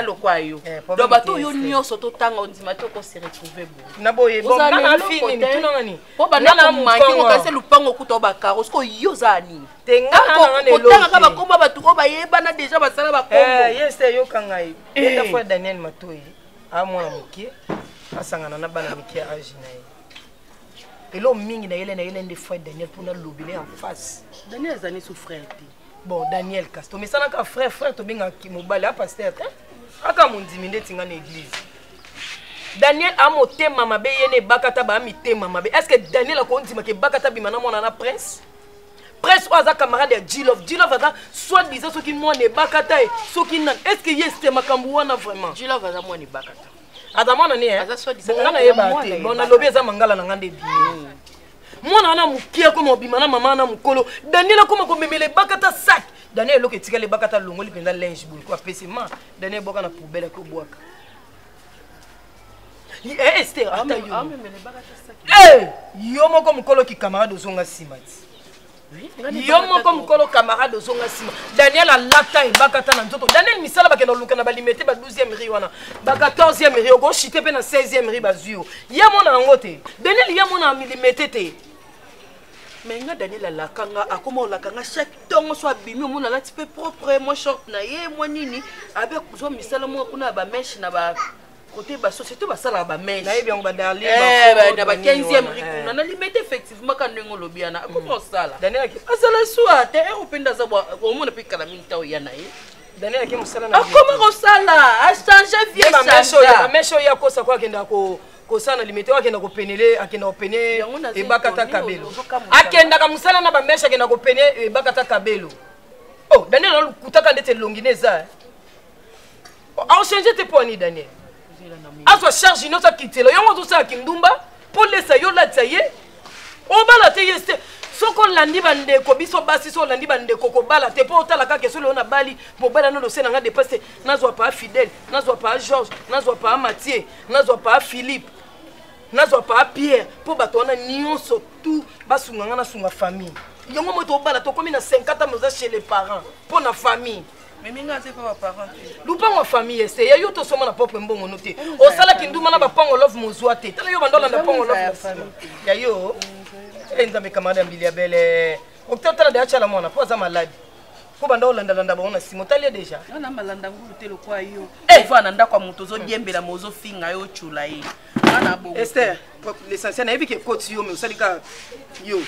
Lo kwa yo. Do bato yo nyoso to tanga ondima to ko se retrouver bo. Na boye bon na fini tuna ngani. Po ba na manki ko kase lupango kuto ba karo sko yo zani. Tenga na ngane lo. Tanga ka ba komba batu ko ba yeba na déjà ba sala ba kombo. Yes yo kangai. Enda fois Daniel Matoyi. A mwana mukie. Asangana na bana mukie ajina ye. Elo mingi na yele nde fois Daniel pour na lobile en face. Daniel zani sou frère. Bon Daniel Casto mais ça na ka frère to benga ki mobali a pasteur te. Aka mundimi nde tinga na église. Daniel a motema mabe yene bakata ba mitema mabe. Est-ce que Daniel a kondima ke bakata bimana mona na prince? Prince oza camarade ya Gilov aza soit disant ce qui moi ne bakata et ce qui nan. Est-ce que yes makambu wana vraiment? Gilov aza moi ne bakata. Adamana ne hein? Bon on a yeba te. Bon na lobi za mangala na ngande bi. Mwana na mukia ko mobimana mama na mukolo. Daniel ko mako memele bakata sac. Daniel lo ke tika le bakata longoli penda linge boule ko apesema. Daniel boka na poubelle ko boaka. Esther ata yo. Yo moko mukolo ki camarade ozonga simati. Yo moko mukolo camarade ozonga sima. Daniel a lata e bakata na nzoto. Daniel misala bakena luka na balimete ba 12e ri wana. Ba 14e ri ogo chité pe na 16e ri bazuyo. Ya mona ngote. Daniel ya mona milimete te. Mais nga Daniel la kanga akoma la kanga chaque tongo so abimi mona la type propre moi short na ye moi nini avec zo misala mo kuna ba mesh na ba côté ba société ba sala ba mesh. Na yebi on ba dali ba ba 15e ri kuna na limite effectivement quand ndenge lobiana akoma sala. Daniel ki asala soit te openda za bo mona pe kala minta o yana ye. Daniel ki musala na. Akoma ko sala a changer vie ça. Mesho ya kosa kwa kenda ko kosana limite wakenda ko penele akenda opene e bakata kabelo. Akenda ka musala na ba mesha akenda ko pene e bakata kabelo. Oh Daniel kutaka ndete longineza. A changer te poni Daniel. Aso charge ino sa kitelo yongo to sa kindumba pour laisser yo la tsaye. O bala te yeste. Soko landi bande ko biso basi so landi bande ko bala te po tala ka keso le ona bali mo bala no lo sena nga dépasser nazwa pa Fidèle nazwa pa Georges nazwa pa Mathieu nazwa pa Philippe nazwa pa Pierre po bato wana nyonso tout basunga nga na sunga famille yongo moto bala to komi na 50 ans chez les parents pour na famille. Mais minga c'est pas parents. Lupango famille c'est ya yo to soma na propre mbongo noté o sala kinduma na ba pango love mozwa te tala yo bandola na pango love famille ya yo nzambe camarade mbilia bele okutala de achala mwana po za maladi ko banda olanda baona simotali déjà na malanda ngulu te lo kwa yo eva na ndako moto zo diembela mozo finga yo chula ye na bo Esther l'essentiel na yebi ke koti yo me osalika yo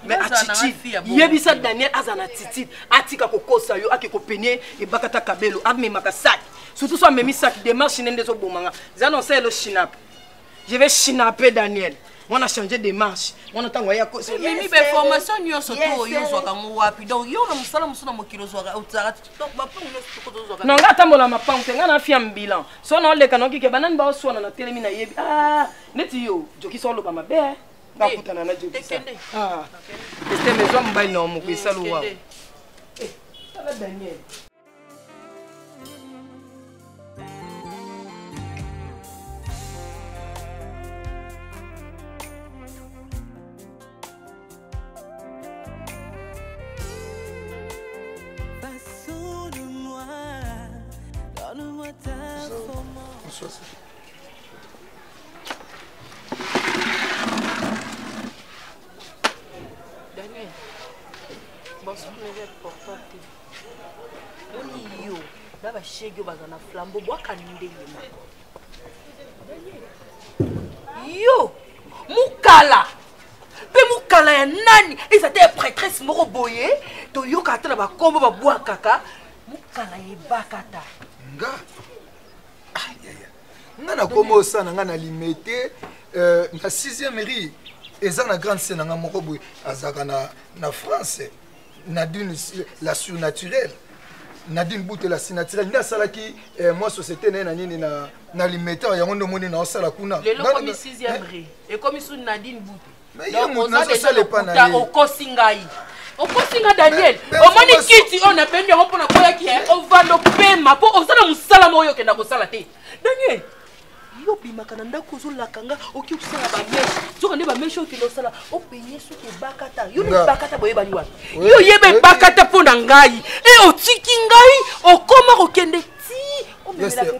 mais attitude yebisa Daniel azana attitude atika kokosa yo ake ko penie e bakata kabelo ame makasak surtout so memi sac démarche nende zo bomanga zano c'est le chinap je vais chinaper Daniel. On a changé de marche. On a tangoya ko. Mimi be formation nyoso to yo zo ka ngo wapi donc yo na musala musuna mokilo zo ka utara donc ba pa nyoso to zo ka. Non ngata mola mapante ngana fi ambilan. So na le kanon ki ke banan ba so na telemi na yebi. Ah, neti yo joki so lo ba mabe. Ba kutana na joki sa. Ah. Este maison mbai no mo ko salu wa. Eh, ça Daniel. Daniel, bonsoir, mais pour toi, yo, d'abord chez yo bazana flambeau, bois canindé yo, mukala, pe mukala ya nani, ils étaient prêtresse moko boye, to yo kata na ba kombo ba bois kaka, mukala ye bakata. Nga. Nga na komo sana nga na limité na 6e ri eza na grande scène nga moko boye azaka na France Nadine la surnaturelle Nadine Bouté la surnaturelle nda sala ki moi société na nini na limité yango ndo moni na osala kuna le comme 6e ri et comme sur Nadine Bouté mais on a ça le pas na au kosingai okosinga Daniel omoni kiti on a pendi on pona koya ki on va no pema po osala musala moyo kenda kosala te Daniel yo bimaka na ndako ozolaka nga oki kosala bameshe soka nde bameshe okende osala openye soki ebakata yo ni bakata boyebani wana yo yeba ebakata mpo na ngai e otiki ngai okoma kokende ti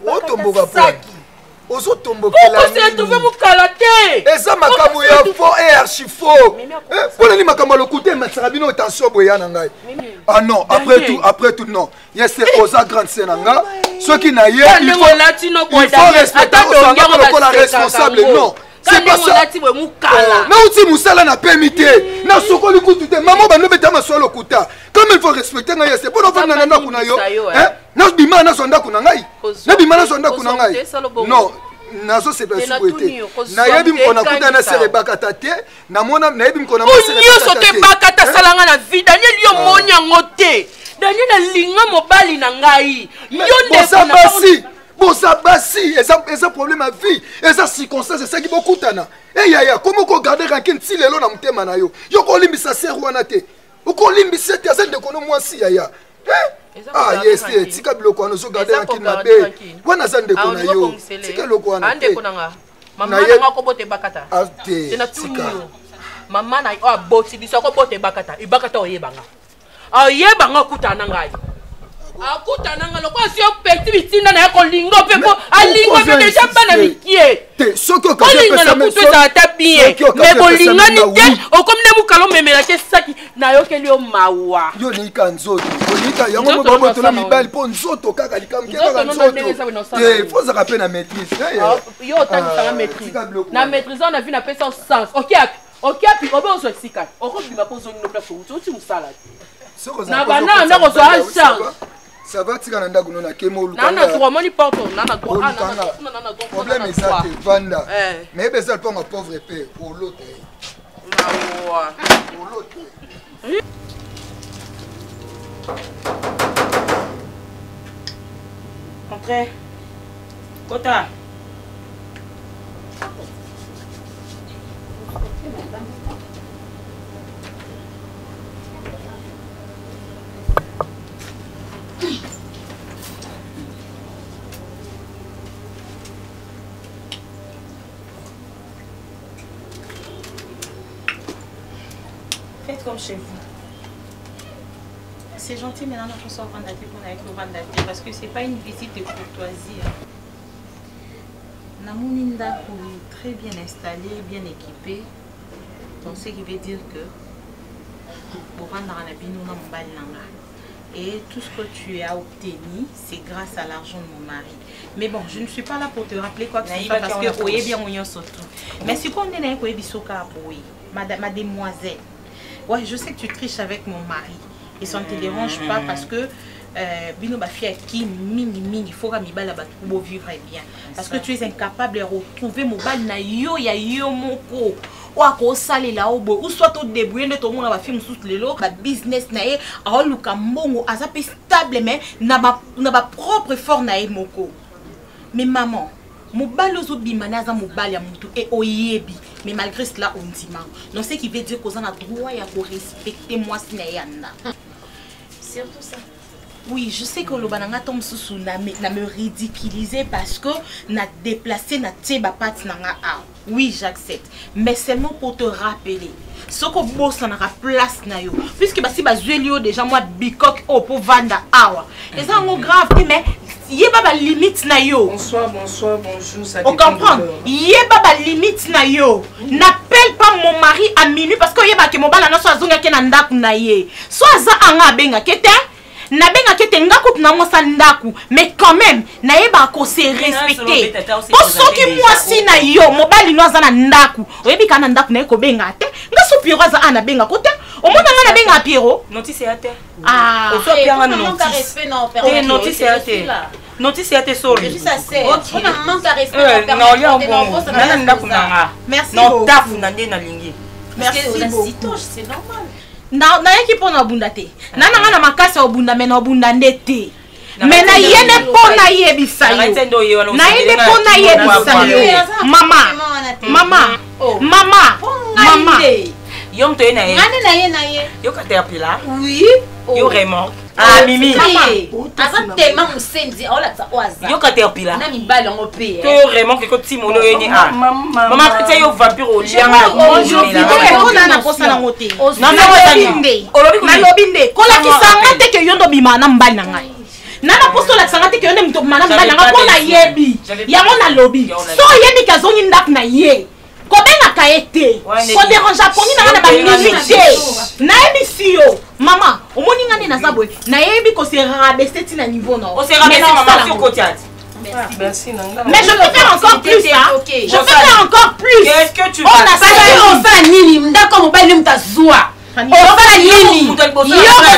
otomboka paki ozotombokela trouvé mokala te eza makambo ya faux et archi faux mpona ni makambo ya lokuta emataka bino tension boya na ngai ah non après tout non yese oza grande sœur na nga soki na ye il faut respecter osanga lokola responsable non c'est pas ça nauti mosala na pemi te nasokoli kutu te mama bando beta maswa lokuta comme il faut respecter ngai yese mpona ofanda na ndako na yo nabima nazwa ndako na ngai nabima nazwa ndako na ngai non nazo sepa suku ete nayebi mkona kuta na sere bakata te namona nayebi mkona masere nyonso te bakata salanga na vie Daniel yo moni yango te Daniel alinga mobali na ngai yo nde bosa basi eza problème à vie eza circonstance esaki bokutana eyaya komi okogarde rankine ti lelo na motema na yo yo kolimbisa ser wana te okolimbisa te aza ndeko no mwasi yaya ah yes tika biloko wana ozogarde rankine mabe wana aza ndeko na yo tika eloko wana te mama nanga kobote bakata te mama na yo aboti biso kobote bakata ibakata oyebanga ayebanga kutana ngai akutananga loko asi opeti bitinda na yako lingo pe po alingo pe deja bana mikie te soki okalinga na kutu eza ta bien mais bolingani te okomine mukalo memela ke saki na yokeli yo mawa yo nika nzoto onika yango mo babo tona mibali po nzoto kaka likamke kaka nzoto te fozaka pe na maîtrise yo otangisanga maîtrise na maîtrise on a vu na pesa sens okiapi obe ozo esika okobima po ozongi no place outi musala na bana ndako zo a chance ça va tika na ndako nona kemo luka na droit moni porte na droit problème eza te vanda mais beza le ponga pauvre père pour l'autre Entrez. Kota. Faites comme chez vous. C'est gentil maintenant notre soir Vandaté qu'on avec le Vandaté parce que c'est pas une visite de courtoisie. Namuninda très bien installé, bien équipé. Donc ce qui veut dire que pour vendre la bino na mbali nanga. Et tout ce que tu as obtenu, c'est grâce à l'argent de mon mari. Mais bon, je ne suis pas là pour te rappeler quoi que ce soit parce que oui bien on surtout. Mais si on est là pour bisoka oui, ma demoiselle. Ouais, je sais que tu triches avec mon mari. Et ça ne te dérange pas parce que Bino Bafia qui il faut que Mibala Batoubo vivre bien. Parce que tu es incapable de retrouver mon bal na yo ya yo moko. Ou à cause sale là ou soit au débrouiller de ton monde va faire sous les lots, ba business na e a luka mbongo azape stable mais na ba propre fort na e moko. Mais maman mobali ozobimana aza mobali ya mutu et oyebi mais malgré cela on dit man non ce qui veut dire qu'on a droit à respecter moi si na yanda c'est tout ça. Oui, je sais que le bananga tombe sous na me ridiculiser parce que na déplacé na teba pat nanga a. Oui, j'accepte. Mais seulement pour te rappeler. Ce que boss na place na yo. Puisque basi bazuelio déjà moi bikok au pour vanda awa. Et ça en grave mais yeba ba limite na yo. Bonsoir, bonjour, ça on comprend. Yeba ba limite na yo. N'appelle pas mon mari à minuit parce que yeba ke mobala na so azonga ke na ndaku na ye. So aza anga benga kete. Nabenga kete ngaku na mosa ndaku mais quand même naeba ko se respecter osoki mwasi na yo mobali no aza na ndaku oyebi kana ndaku na ko benga te ngaso Pierrot aza ana benga kote omona nga na benga Pierrot notice ya te so Pierrot notice notice ya te notice ya te solo ça c'est on a manque de respect non ya bon na ndaku na merci non tafu na ndé na lingi merci c'est normal na yeki pona bunda te na nga na makasa obunda mais na obunda ndete mais na yene pona yebisa yo na yene pona yebisa yo mama yom to na ye ngane na ye yo kate apela oui yo remorque Ah, Mimi. Asa tellement musendi olata oaza. Yo caterpillar. Na mibali ngo pe. To vraiment que ko timono yeni ah. Maman peut-être yo vampire au lien na. On a na posa na ngote. Na ngotinde. Na lobinde. Kola kisanga te ke yondo bima na mbali na ngai. Nana poso la kisanga te ke yondo mto mana mbali na ngai ko na yebi. Yango na lobi. So yebi kazongi ndak na ye. Kobenga kaete. Ko dérange poni na ba minute. Na yebi siyo. Maman, omoni ngane na zabwe. Na yebi ko se rabaisser ti na niveau non. On se rabaisser maman sur Kotiat. Merci Nanga. Mais je peux faire encore plus hein. Je peux faire encore plus. Qu'est-ce que tu vas faire? On fait nini ndako mobali mtazua. On fait nini? Yo on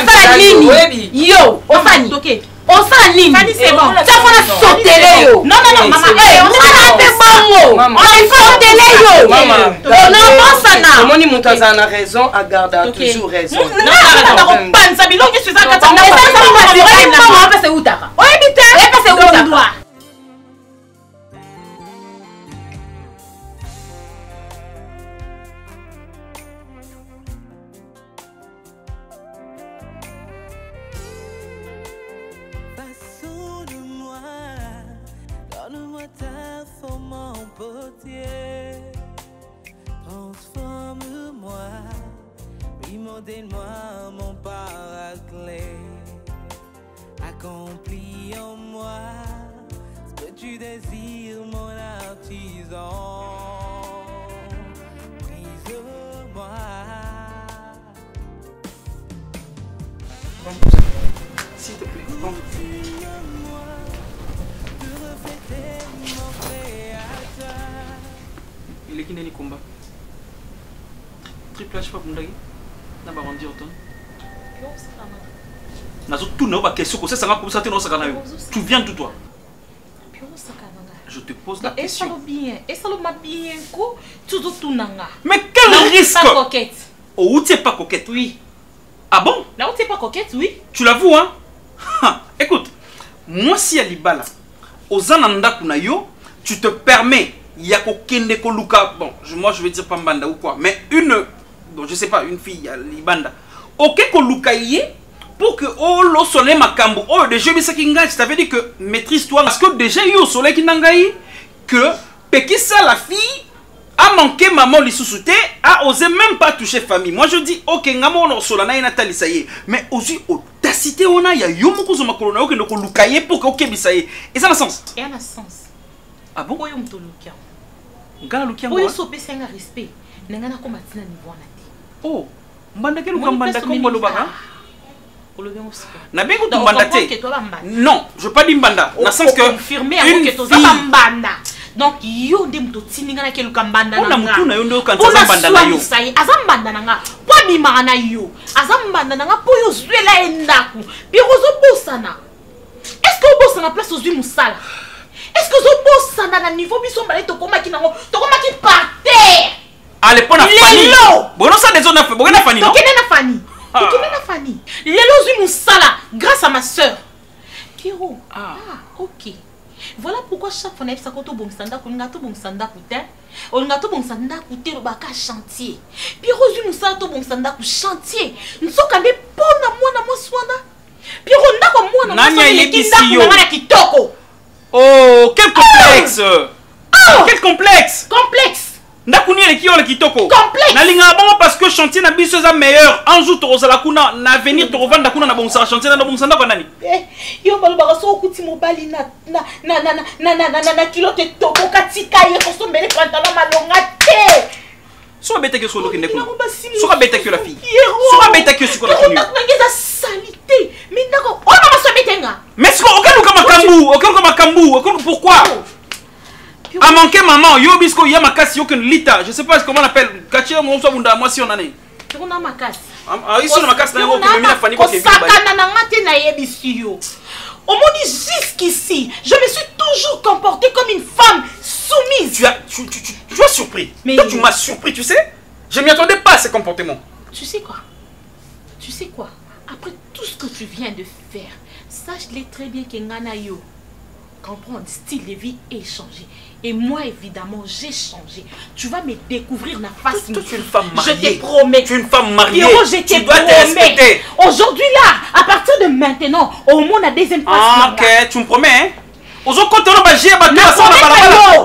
fait nini? Yo, on fait nini? OK. On fait nini? C'est bon. Ça faut sauter yo. Non non non maman. On a fait bongo. On est sauter yo. Maman. Non non ça na. Moni Moutaza a raison, a garde toujours raison. Non non non. Panza bilongi suis ça kata. On va passer où ta? On habite. On va passer où ta? Transforme-moi, remodèle-moi mon paraclet. Accomplis en moi ce que tu désires, mon artisan. Brise-moi. S'il te plaît, il est qui n'est combat. Triplage pas pour n'a pas rendu autant. Nazo tout n'a pas question. C'est ça comme ça tu viens tout toi. Je te pose la question. Et ça m'a bien ko tout tout nanga. Mais quel risque? Pas coquette. Oh, où tu es pas coquette? Oui. Ah bon? Là où tu es pas coquette, oui. Tu l'avoues hein? Écoute, moi si à Libala, aux ananda kunayo, tu te permets Yako kende ko luka, bon, moi je vais dire pambanda ou quoi, mais bon, je sais pas, une fille à Libanda. Ok ko luka yé pour que oh lo soleil makambo, oh déjà mais ça qui engage, ça veut dire que maîtrise-toi parce que déjà yo soleil qui n'engaye que Pekissa la fille a manqué maman l'issouté, a osé même pas toucher famille. Moi je dis ok ngamo no solana ina tali ça y est, mais aussi audacité on a ya yo moko zo makolo na ok no ko luka yé pour que ok bisaye. Et ça a sens. Et ça a sens. Ah bon? Oyo mtolukia. Ngala lukia ngwa. Oyo sope senga respect. Nengana ko matina niveau na ti. Oh, mbanda ke lukambanda ko ngolo baka? Na bien que mbanda te. Non, je veux pas dire mbanda. Na sens que confirmer que to za mbanda. Donc yo ndem to tininga na ke lukambanda na nga. On a mutu na yo ndo kan za mbanda na yo. Azambanda na nga. Po bima na yo. Azambanda na nga po yo zwela endaku. Biro zo bosana. Est-ce que vous bossez na place aux musala? Est-ce que vous bossez na niveau biso mbala to koma ki nango? To koma ki par terre. Allez pour la famille. Bon non ça des zones bon na famille. To kene na famille. To kene na famille. Lelo zui musala grâce à ma sœur. Kiro. Ah, OK. Voilà pourquoi chaque fois ça koto bon sanda ko ngato bon sanda putain. On ngato bon sanda kuté lo baka chantier. Biro zui musala to bon sanda ku chantier. Nsoka nde pona mwana moswana. Biro ndako mwana moswana kitoko. Oh, quel complexe! Oh! Quel complexe! Complexe! Nakuni le kio le kitoko. Complexe! Nalinga bon parce que chantier na biso za meilleur. Un jour to la kuna na venir to revendre kuna na bon chantier na bon sanda nani. Eh, yo balobaka so kuti mobali na kilo te toko katika ye ko sombele pantalon malonga te. So bête que so lokende kuna. So bête que la fille. So bête que suko la kunu. Ngeza salité. Mais ndako, on va so bête nga. Mais est-ce aucun makambu, pourquoi? A manqué maman, yo bisko ya makasi yo ken lita, je sais pas comment on appelle. Kachi mo so bunda moi si on ané. On a makasi. Ah, ici on a makasi na yo ko mimi na fani ko ke biba. Sakana na ngate na yebisi yo. On m'a dit jusqu'ici, je me suis toujours comportée comme une femme soumise. Tu as surpris. Mais toi, tu m'as surpris, tu sais. Je m'y attendais pas à ce comportement. Tu sais quoi? Après tout ce que tu viens de faire, sache-le très bien que ngana yo. comprends, style de vie est changé. Et moi, évidemment, j'ai changé. Tu vas me découvrir la face. Tu es une femme mariée. Je te promets. Tu es une femme mariée. Pierrot, je te promets. Aujourd'hui, là, à partir de maintenant, au moins la deuxième place. Ah, ok, tu me promets, hein? Aujourd'hui, on va gérer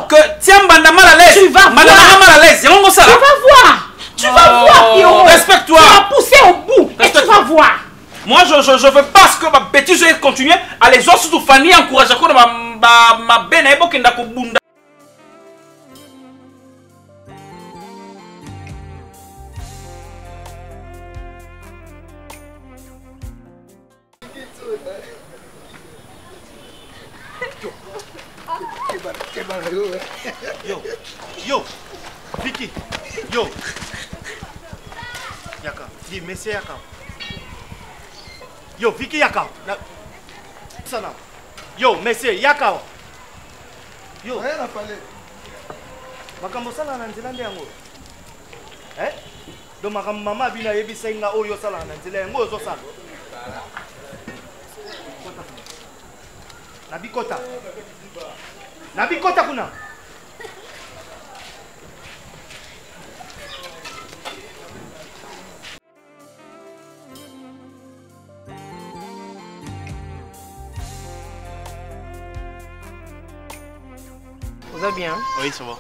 que tiens, mal à l'aise. Tu vas voir. Mal à l'aise. Tu vas voir. Tu vas voir, Pierrot. Respecte-toi. Tu vas pousser au bout. Et tu vas voir. Moi, je veux pas que ma bêtise continue à les autres sous famille encourager à ma benne et bokenda ko bunda. Yo, Vicky, yo. Yaka, dis merci Yaka. Yo, Vicky Yaka. Sana. Yo, monsieur Yaka. Yo. Rien à parler. Makambo sala na nzela ndengo. Do makambo mama bina yebisa inga oyo sala na nzela yango ozo sala. Nabikota. Nabikota kuna. Vous allez bien? Oui, ça va.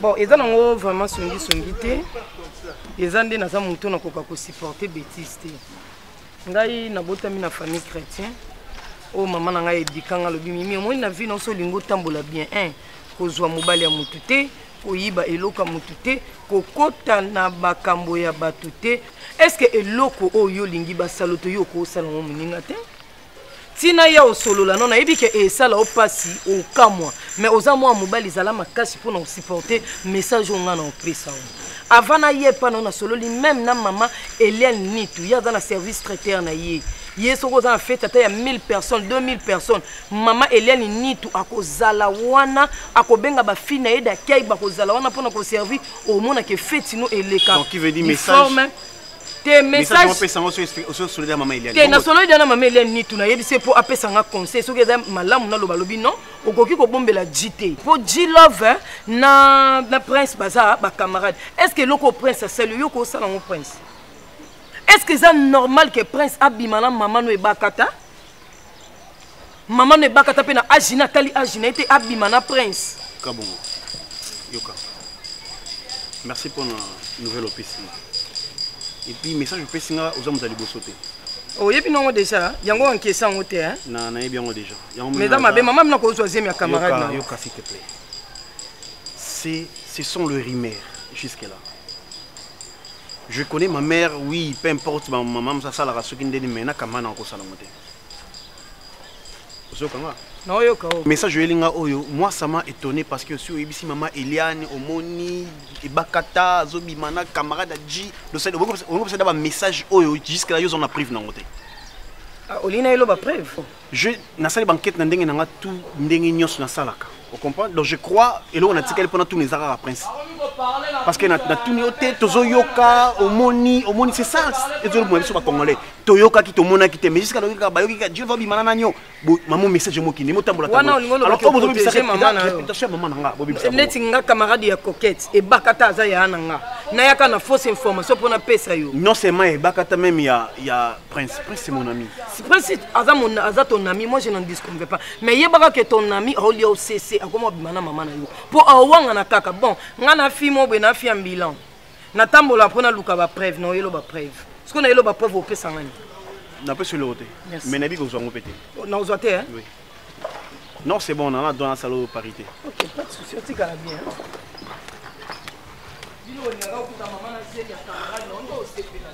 Bon, ils ont vraiment songi. Ils ont dit que nous avons supporter bêtise. Ngai na botami na famille chrétienne. Oh maman nanga edikanga lobi mimi moi na vie non so lingo tambola bien kozwa mobali ya mutu te koyiba eloko mutu te kokota na bakambo ya batu te. Est-ce que eloko oyo lingi basalo to yo ko sala mo muninga te? Tina ya osolola non nayebi ke esala opasi okamwa mais oza mwa mobali zala makasi pour na supporter message onga na opesa. Avant na yepa na sololi même na maman Eliane Nitu ya dans la service traiteur na ye. Hier soko za fête ata ya 1000 personnes 2000 personnes maman Eliane Nitu akozala wana akobenga ba fille na ye da kai ba kozala wana pona ko servir au monde que fête no eleka. Donc qui veut dire message tes messages on peut s'en solidaire maman Eliane. Te na solidaire na maman Eliane Nitu na yebi se pour apesa nga conseil soki za malamu na loba lobi non okoki ko bombela JT pour G Love na Prince Baza ba camarade. Est-ce que loko Prince salut yo ko sala mon Prince? Est-ce que c'est normal que Prince abimana maman no bakata? Maman no bakata pe na agina tali agina ete abimana Prince. Kabongo. Yoka. Merci pour la nouvelle opération. Et puis message opération aux hommes d'aller bossoter. Oh yebi non déjà, yango en question ote hein. Na yebi yango déjà. Mesdames abe maman na ko choisir mes camarades. Yoka s'il te plaît. Ce sont le rimer jusque là. Je connais ma mère, oui, peu importe, ma maman, ça la race qui n'est pas kamana en cause à la montée. Non, yoka. Mais ça, je vais dire, moi, ça m'a étonné parce que sur ici, maman Eliane, Omoni, Ibakata, Zobi, Mana, camarade Adji, on va faire un message jusqu'à là, ils ont appris dans montée. Olina elo ba preuve. Je na sali banquette na ndenge nanga tout ndenge nyos na salaka. Vous comprenez? Donc je crois et là on a dit qu'elle pendant tous les arabes prince. Parce que na tout nioté tozo yoka omoni c'est ça et tout le monde sur congolais. Toyoka ki to mona ki te mais jusqu'à là ba yoki Dieu va bi manana nyo. Maman message mo ki ni motambola tambola. Alors comme vous avez maman na réputation maman nanga bobi bisa. Neti nga camarade ya coquette et bakata za ya nanga. Na yaka na fausse information pour na pesa yo. Non seulement et bakata même il y a Prince c'est mon ami. Prince aza ton ami, moi je n'en disconviens pas. Mais yebaka que ton ami au lieu CC a comment bimana maman na yo. Pour awanga na kaka bon, nga na fi mo be na fi en bilan. Na tambola pona luka ba preuve no yelo ba preuve. Ce qu'on a yelo ba preuve au pesa ngani. Na peu sur le côté. Mais nabi ko zo ngopete. Na ozote hein? Oui. Non, c'est bon, on a dans la salle de parité. OK, pas de souci, tu vas bien. Bilo ni nga ko ta maman na sie ya camarade no ndo CP na.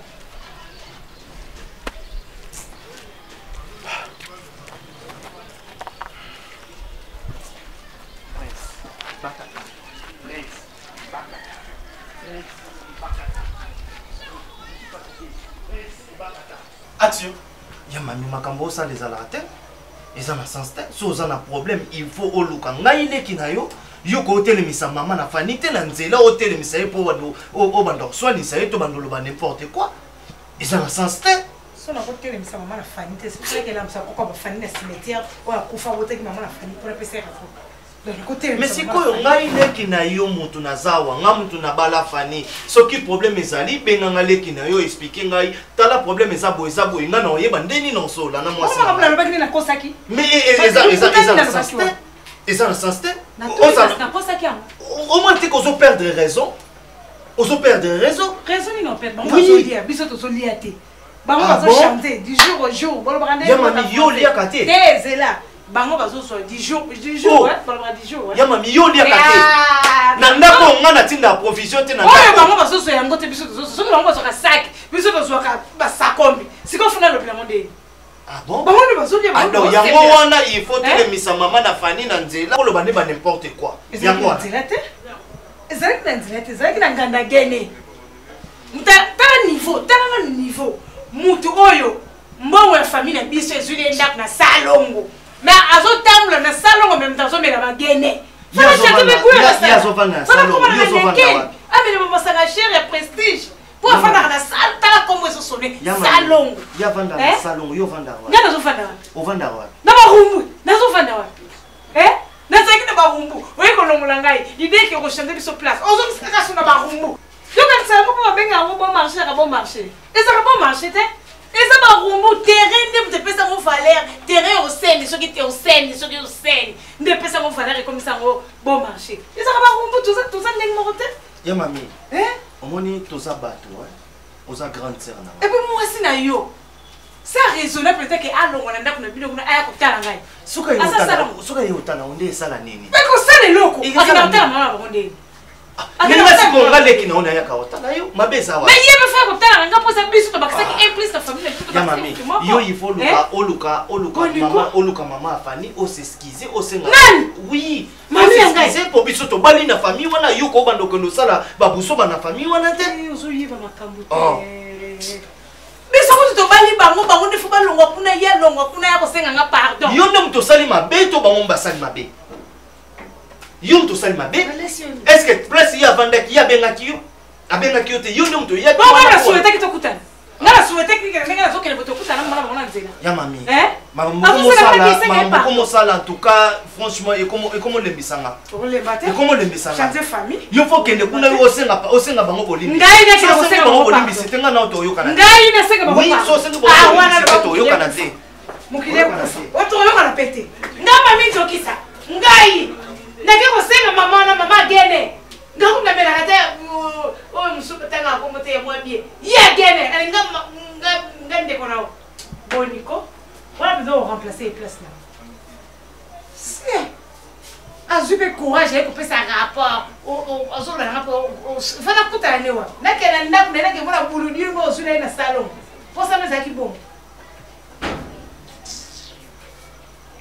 Atio, ya mami makambo sa les alate. Eza na sens te. So za na problème, il faut oluka ngai leki na yo. Yo ko telemisa mama na fanite na nzela o telemisa po bando o bando swani sa to bando lo ba n'importe quoi. Eza na sens te. so na kotelemisa mama na fani te c'est pour ça qu'elle a sa kokwa ba fani na cimetière o akufa boteki mama na fani pour pesa ka mais sikoyo ngai leki na yo mutu nazawa nga mutu na bala fani soki problème ezali benganga leki na yo expliquer ngai tala problème eza boye nga na oyeba ndeni na osola na mwasi mama lobaki ni na kosaki mais eza na sens te na kosaki yango au moins te kozo perdre raison raison ni non perdre bango bazolia biso tozolia te bango bazochanter du jour au jour bolobaka nde yamami yo liaka te ezela bango bazoswa du jour bolobaka du jour yamami yo liaka te na ndako nga na tinda provision te na oyo bango bazoswa yango te biso tozoswa soki bango bazwaka saki biso tozwaka basakombi sikofuna lobilango ndeni bango nde bazolia alors yango wana il faut telemisa mama na fani na nzela koloba nde ba n'importe quoi yango nzela te ezalaki na nzela te ezalaki na nganda gene tala niveau mutu oyo mbongo ya famille na biso ezwili endako na salongo mais azotambola na salongo meme tazomela bagene amele bamasanga chere ya prestige po afandaka na tala kombo ezosone salongo nga nazofanda wapi na barumbu nazofanda wapi nazalaki na barumbu oye kolongola ngai ideke kochante biso place ozomisaka so na barumbu yokanisaka mpo babenga yango bon marché aka bon marché ezaka bon marché te eza barumbu terrain nde moto epesango valeur terrain oseni soki te oseni soki oseni nde epesango valeur ekomisa yango bon marché ezaka barumbu toza ndenge moko te ya mami omoni toza bato oza grande sœur na epuis mwasi na yo ça raisonne peut-être que alongo na ndako na bino kuna aya kotala ngai soka ye otala onde esala nini mais kosala eloko akina kotala mama bango ndeni ngai sikonga leki na ona yaka otala yo mabe eza mais ye befa kotala nga mposa biso tobakisaki implice na famille ya mami yo il faut oluka mama afani oseskize osenga oui oseskize po biso tobali na famille wana yo ko banda okende osala babuso bana famille wana te ozoyeba makambo te biso kutu tobali bango nde fo balongwa kuna ye alongwa kuna ya kosenganga pardon yo nde moto osali mabe to bango basali mabe yo moto osali mabe est ce que place ye avandaki ye abengaki yo te yo nde moto yebonga souhaitaki tokutana nga na souhaitaki ndenge nazokende bo tokutana mona bango na nzela ya mami makambo komosala en tout cas franchement ekomolembisanga yo fo kende kuna yo osenga bango bolimbisi te nga na toyokana toyokana te otoyokana pe te nga mami tokisa ngai ndake kosenga mama wana mama agene nga kungamelaka te oyo mosuku tanga akombo te ya mwabie ye agene alinga ndeko nao boniko wana besoin oremplacer eplace na azwi mpe courage aye kopesa rapport ozolobelanga mpo fana kutana ne wa nakenda ndako naye nakemona buludi ngo ozwi naye na salon mposana ezalaki bongo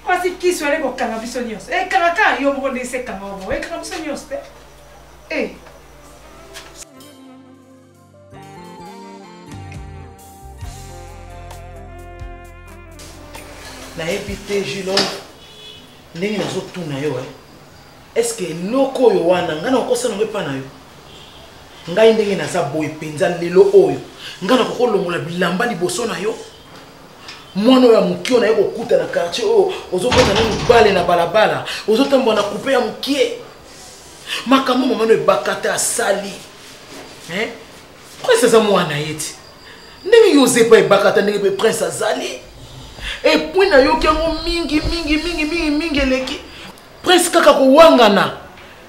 kwasi kiso ele kokanga biso nyonso ekangaka yo moko nde esekanga obo ekanga biso nyonso te nayebi te jilo ndenge nazotuna yo eske eloko oyo wana ngai nakokosala ngo epa na yo ngai ndenge naza boye mpenza lelo oyo ngai nakokolongola bilamba liboso na yo mwana oyo ya mokie na ye kokuta na quartier oyo ozokota na mibale na balabala ozotambola na coupe ya mokie makambo mamano ebakata asali prince aza mwana ye ti ndenge yo ozepa ebakata ndenge mpe prince azali epuis nayoki yango mingi eleki prince kaka kowangana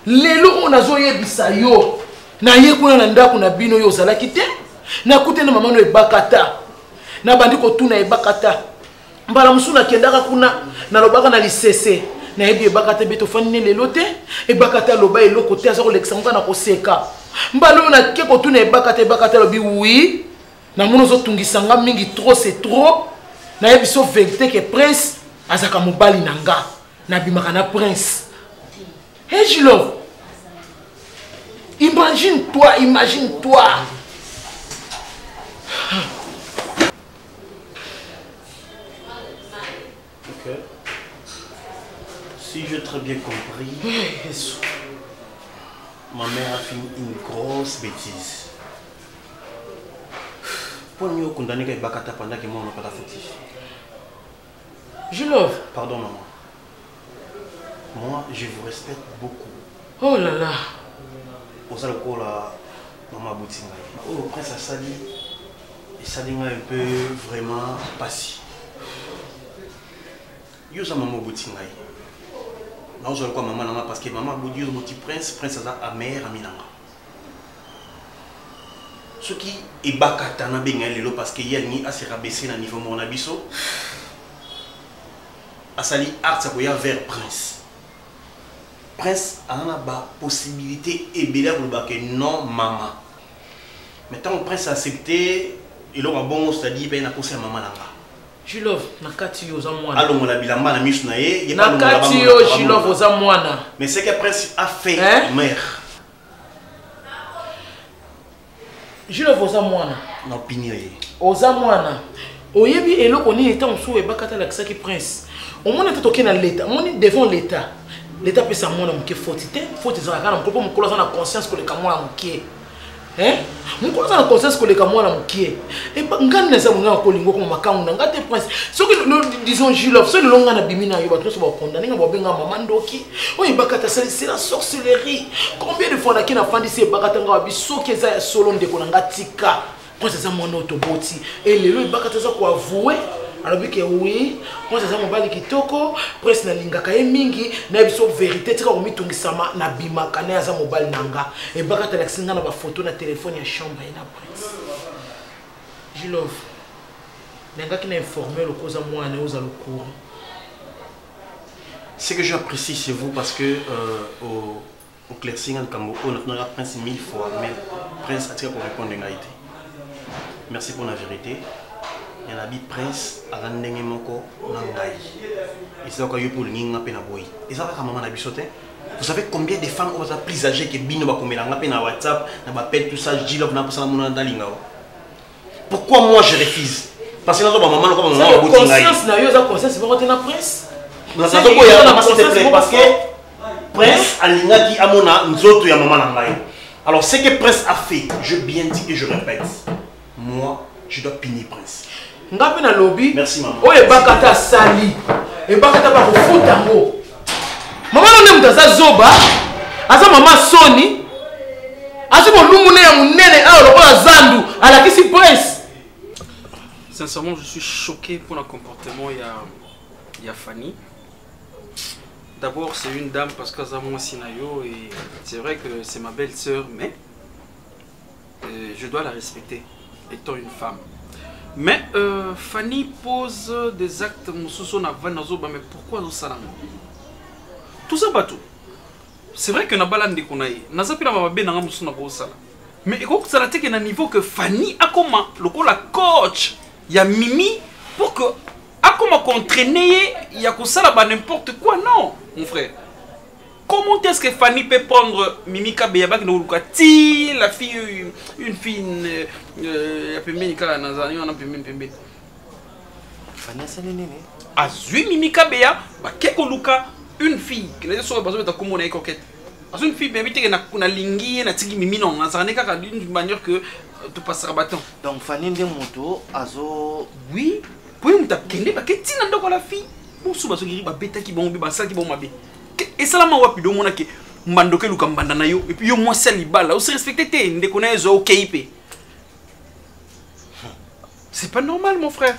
lelo oyo nazoyebisa yo naye kuna na ndako na bino oyo ozalaki te nakute na mamano ebakata nabandi kotuna ebakata mbala mosusu nakendaka kuna nalobaka na lisese nayebi ebakata be tofandi ne lelo te ebakata aloba eloko te aza kolekisa ngoka na koseka mbala oyo nake kotuna ebakata alobi wi namoni ozotungisanga mingi trop c'est trop nayebi so vérité ke prince azaka mobali na nga nabimaka na prince Jilo, imagine-toi. Ok. Si j'ai très bien compris, ma mère a fait une grosse bêtise. Pourquoi nous condamner qu'à Bakata pendant que moi on n'a pas la fautif? Je love. Pardon maman. Moi je vous respecte beaucoup. Oh là là. Pour ça le coup là, maman Boutinga. Oh prince a sali. Et ça dit un peu vraiment passé. Yo ça maman Boutinga. Non je le quoi maman là parce que maman Boudio le petit prince a amer à Minanga. Ce qui est Bakata na benga lelo parce que hier ni a se rabaisser na niveau mon abisso. A sali art ça koya vers prince. Prince a la possibilité et bien que non maman. Maintenant le prince a accepté il aura bon c'est-à-dire ben a poussé à maman là. Je love nakati yo za mwana. Allons la bilamba na misu na ye. Nakati yo je love za mwana. Mais c'est que prince a fait mère. Je love za mwana. Na opinion ye. Oza mwana. Oyebi eloko ni état on souwe bakata la kisaki prince. Au moins on est dans l'état, on est devant l'état. L'état peut s'en mona mke faute za kana mko mko na conscience ko le kamwa mke. Mko na conscience ko le kamwa na mke. Et ngani na za munga ko lingo ko makangu ngate prince. So que disons Jules, so le longa na bimina yo bato so ba condamner ba benga mama ndoki. Oyi bakata c'est la sorcellerie. Combien de fois na kina fandi se bakata nga biso ke za solo ndeko na ngatika. Prince za mwana otoboti et le bakata za ko avouer. Alors que oui, moi c'est ça mon bali kitoko, presse na lingaka ye mingi, na biso vérité tika ko mitungisama na bimaka na za mobile nanga. Et bakata la singa na ba photo na téléphone ya chambre na prince. Je love. Nanga qui n'a informé le cause à moi na oza le cours. Ce que j'apprécie chez vous parce que au claircing en Cambo, on a prince 1000 fois, mais prince a tiré pour répondre à été. Merci pour la vérité. Il y a un prince à l'année moko nangai. Et c'est encore pour l'inga pena boy. Et ça va comme maman nabisote. Vous savez combien de femmes ont plus âgées que bino ba komela nga pena WhatsApp, na ba pelle tout ça, Gilov na pasala mona dalinga. Pourquoi moi je refuse? Parce que na ba maman comme maman ba botinga. Conscience na yo za conscience ba rotena prince. Na ça ko ya na s'il te plaît parce que prince alinga ki amona nzoto ya maman nangai. Alors ce que prince a fait, je bien dis et je répète. Moi, je dois punir prince. Ngapi na lobby. Merci maman. Oye bakata sali. E bakata ba kofuta ngo. Maman no nem daza zoba. Aza maman Sony. Aza bo lumune ya munene a lokola zandu ala kisi prince. Sincèrement, je suis choqué pour le comportement il y a Fanny. D'abord, c'est une dame parce que ça moi Sinayo et c'est vrai que c'est ma belle-sœur mais je dois la respecter étant une femme. Mais Fanny pose des actes moussousson à Vanazoba, mais pourquoi nous salam? Tout ça pas tout. C'est vrai que na balande konaï, na zapila mabe na mousson na bosala. Mais écoute ça la teke na niveau que Fanny a comment le la coach, il y a Mimi pour que a comment qu'entraîner, il y a que ça là n'importe quoi non, mon frère. Comment est-ce que Fanny peut prendre Mimi Kabeyaba qui nous dit la fille, une fille, Fanny a zui Mimi Kabeya, Kekoluka, une fille qui n'est pas besoin de comment on coquette. Une fille, mais tu as lingi, na tigi Mimi non, ça n'est qu'à d'une manière que tu passeras bâton. Donc Fanny de moto, azo. Oui, pour nous t'apprendre, parce que tu n'as pas la fille. Pour souba ce qui va bêta qui bon, ça qui bon ma bé. Et ça la mawa pido mona ke mandoke luka mbanda na yo et puis yo moi salibala aussi respecter te ndeko na zo KIP. C'est pas normal mon frère.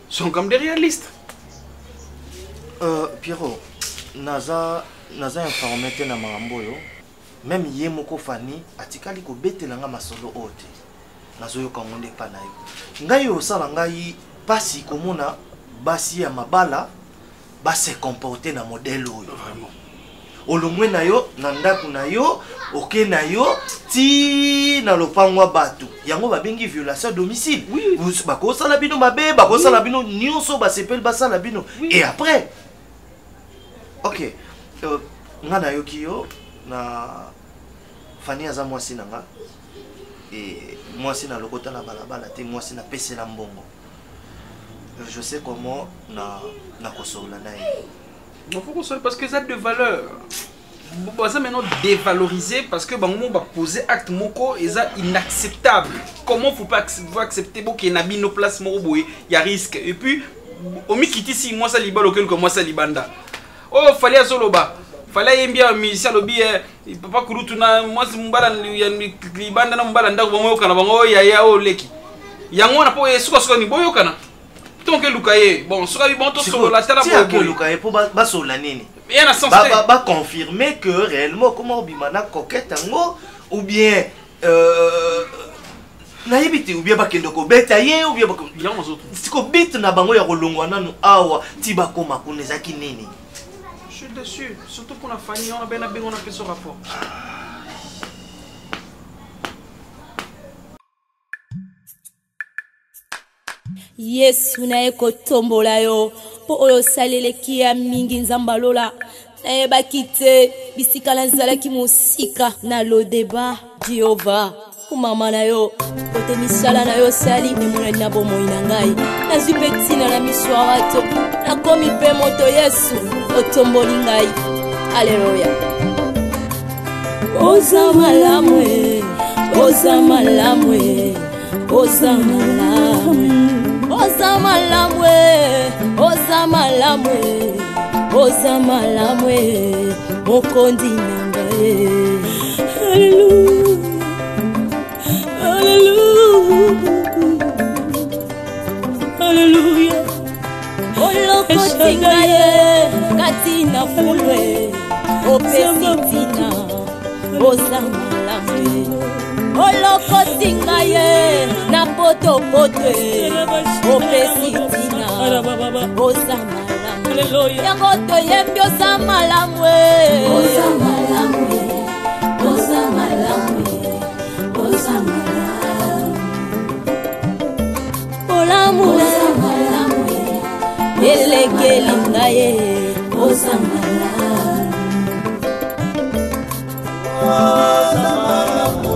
Sont comme des réalistes. Pierrot, naza informé te na makambo yo. Même ye moko Fanny atikali ko betelanga masolo ote. Nazo yo kangonde pa na yo. Ngai yo sala ngai pasi komona basi ya mabala ba se comporter na modèle oyo vraiment. Olongwe na yo na ndaku na yo, oke na yo ti na lopangwa batu. Yango ba bengi violation domicile. Oui, ba ko sala bino mabe, ba ko sala bino nyonso ba sepel ba sala bino. Et après OK. Ngana yo kiyo na Fanny aza mwasi nanga. Et mwasi na lokota la balabala te mwasi na pese la mbongo. Je sais comment na kosola na. Non faut consoler parce que ça a de valeur. ça maintenant dévalorisé parce que bango va poser acte moko et ça inacceptable. Comment faut pas accepter bon qu'il y a nos places moko boy, il y a risque. Et puis au mi quitter si moi ça libalo que moi ça libanda. Oh fallait azoloba. Fallait bien musicien lobby papa kurutuna moi mbala libanda na mbala ndako bango kana bango ya o leki. Yango na po suka ni boyo kana. Donc Lukaye, bon, sur la bonne sur la table pour Lukaye pour basola nini. Bien à sens ba confirmer que réellement comment bimana coquette ngo ou bien na yibiti ou bien bakendo ko betaye ou bien ba bien aux autres. Siko bit na bango ya kolongwa nanu awa tiba koma kunezaki nini. Je suis dessus, surtout pour la famille on a bien on a fait ce rapport. Yesu na eko tombola yo po oyo saleleki ya mingi nzambalola na yebaki te bisika na nzalaki mosika na lodeba Jehova kumama na yo kote misala na yo sali emonani na bomoi na ngai nazwi mpe ntina na miso ya bato nakomi mpe moto Yesu otomboli ngai aleluya oza malamu oza malamu oza malamu Oza malamwe, oza malamwe, oza malamwe, mokondi nangaye. Hallelujah, hallelujah, hallelujah. Olokoti ngaye, katina fulwe, opesitina, oza malamwe. Olokoti ngaye na poto potwe opesitina oza malamu yango toyembi oza malamu oza malamu oza malamu oza malamu olamu oza malamu elekeli ngaye oza malamu oza malamu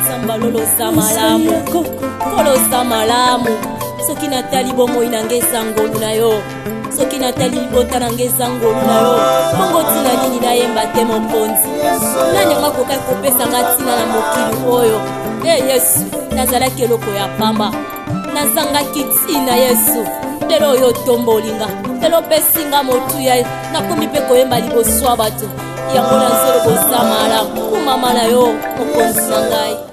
Zambalolo samalamu kolo samalamu soki natali bomoi na ngeza ngolu na yo soki natali libota na ngeza ngolu na yo bongo tina nini nayemba te mokonzi nani anga kokai kopesa nga tina na mokili oyo Yesu nazalaki eloko ya pamba nazangaki tina Yesu lelo oyo tombolinga lelo pesinga motuya nakomi mpe koyemba liboso ya bato yango nazolobosa malamu kumama na yo mokonzi na ngai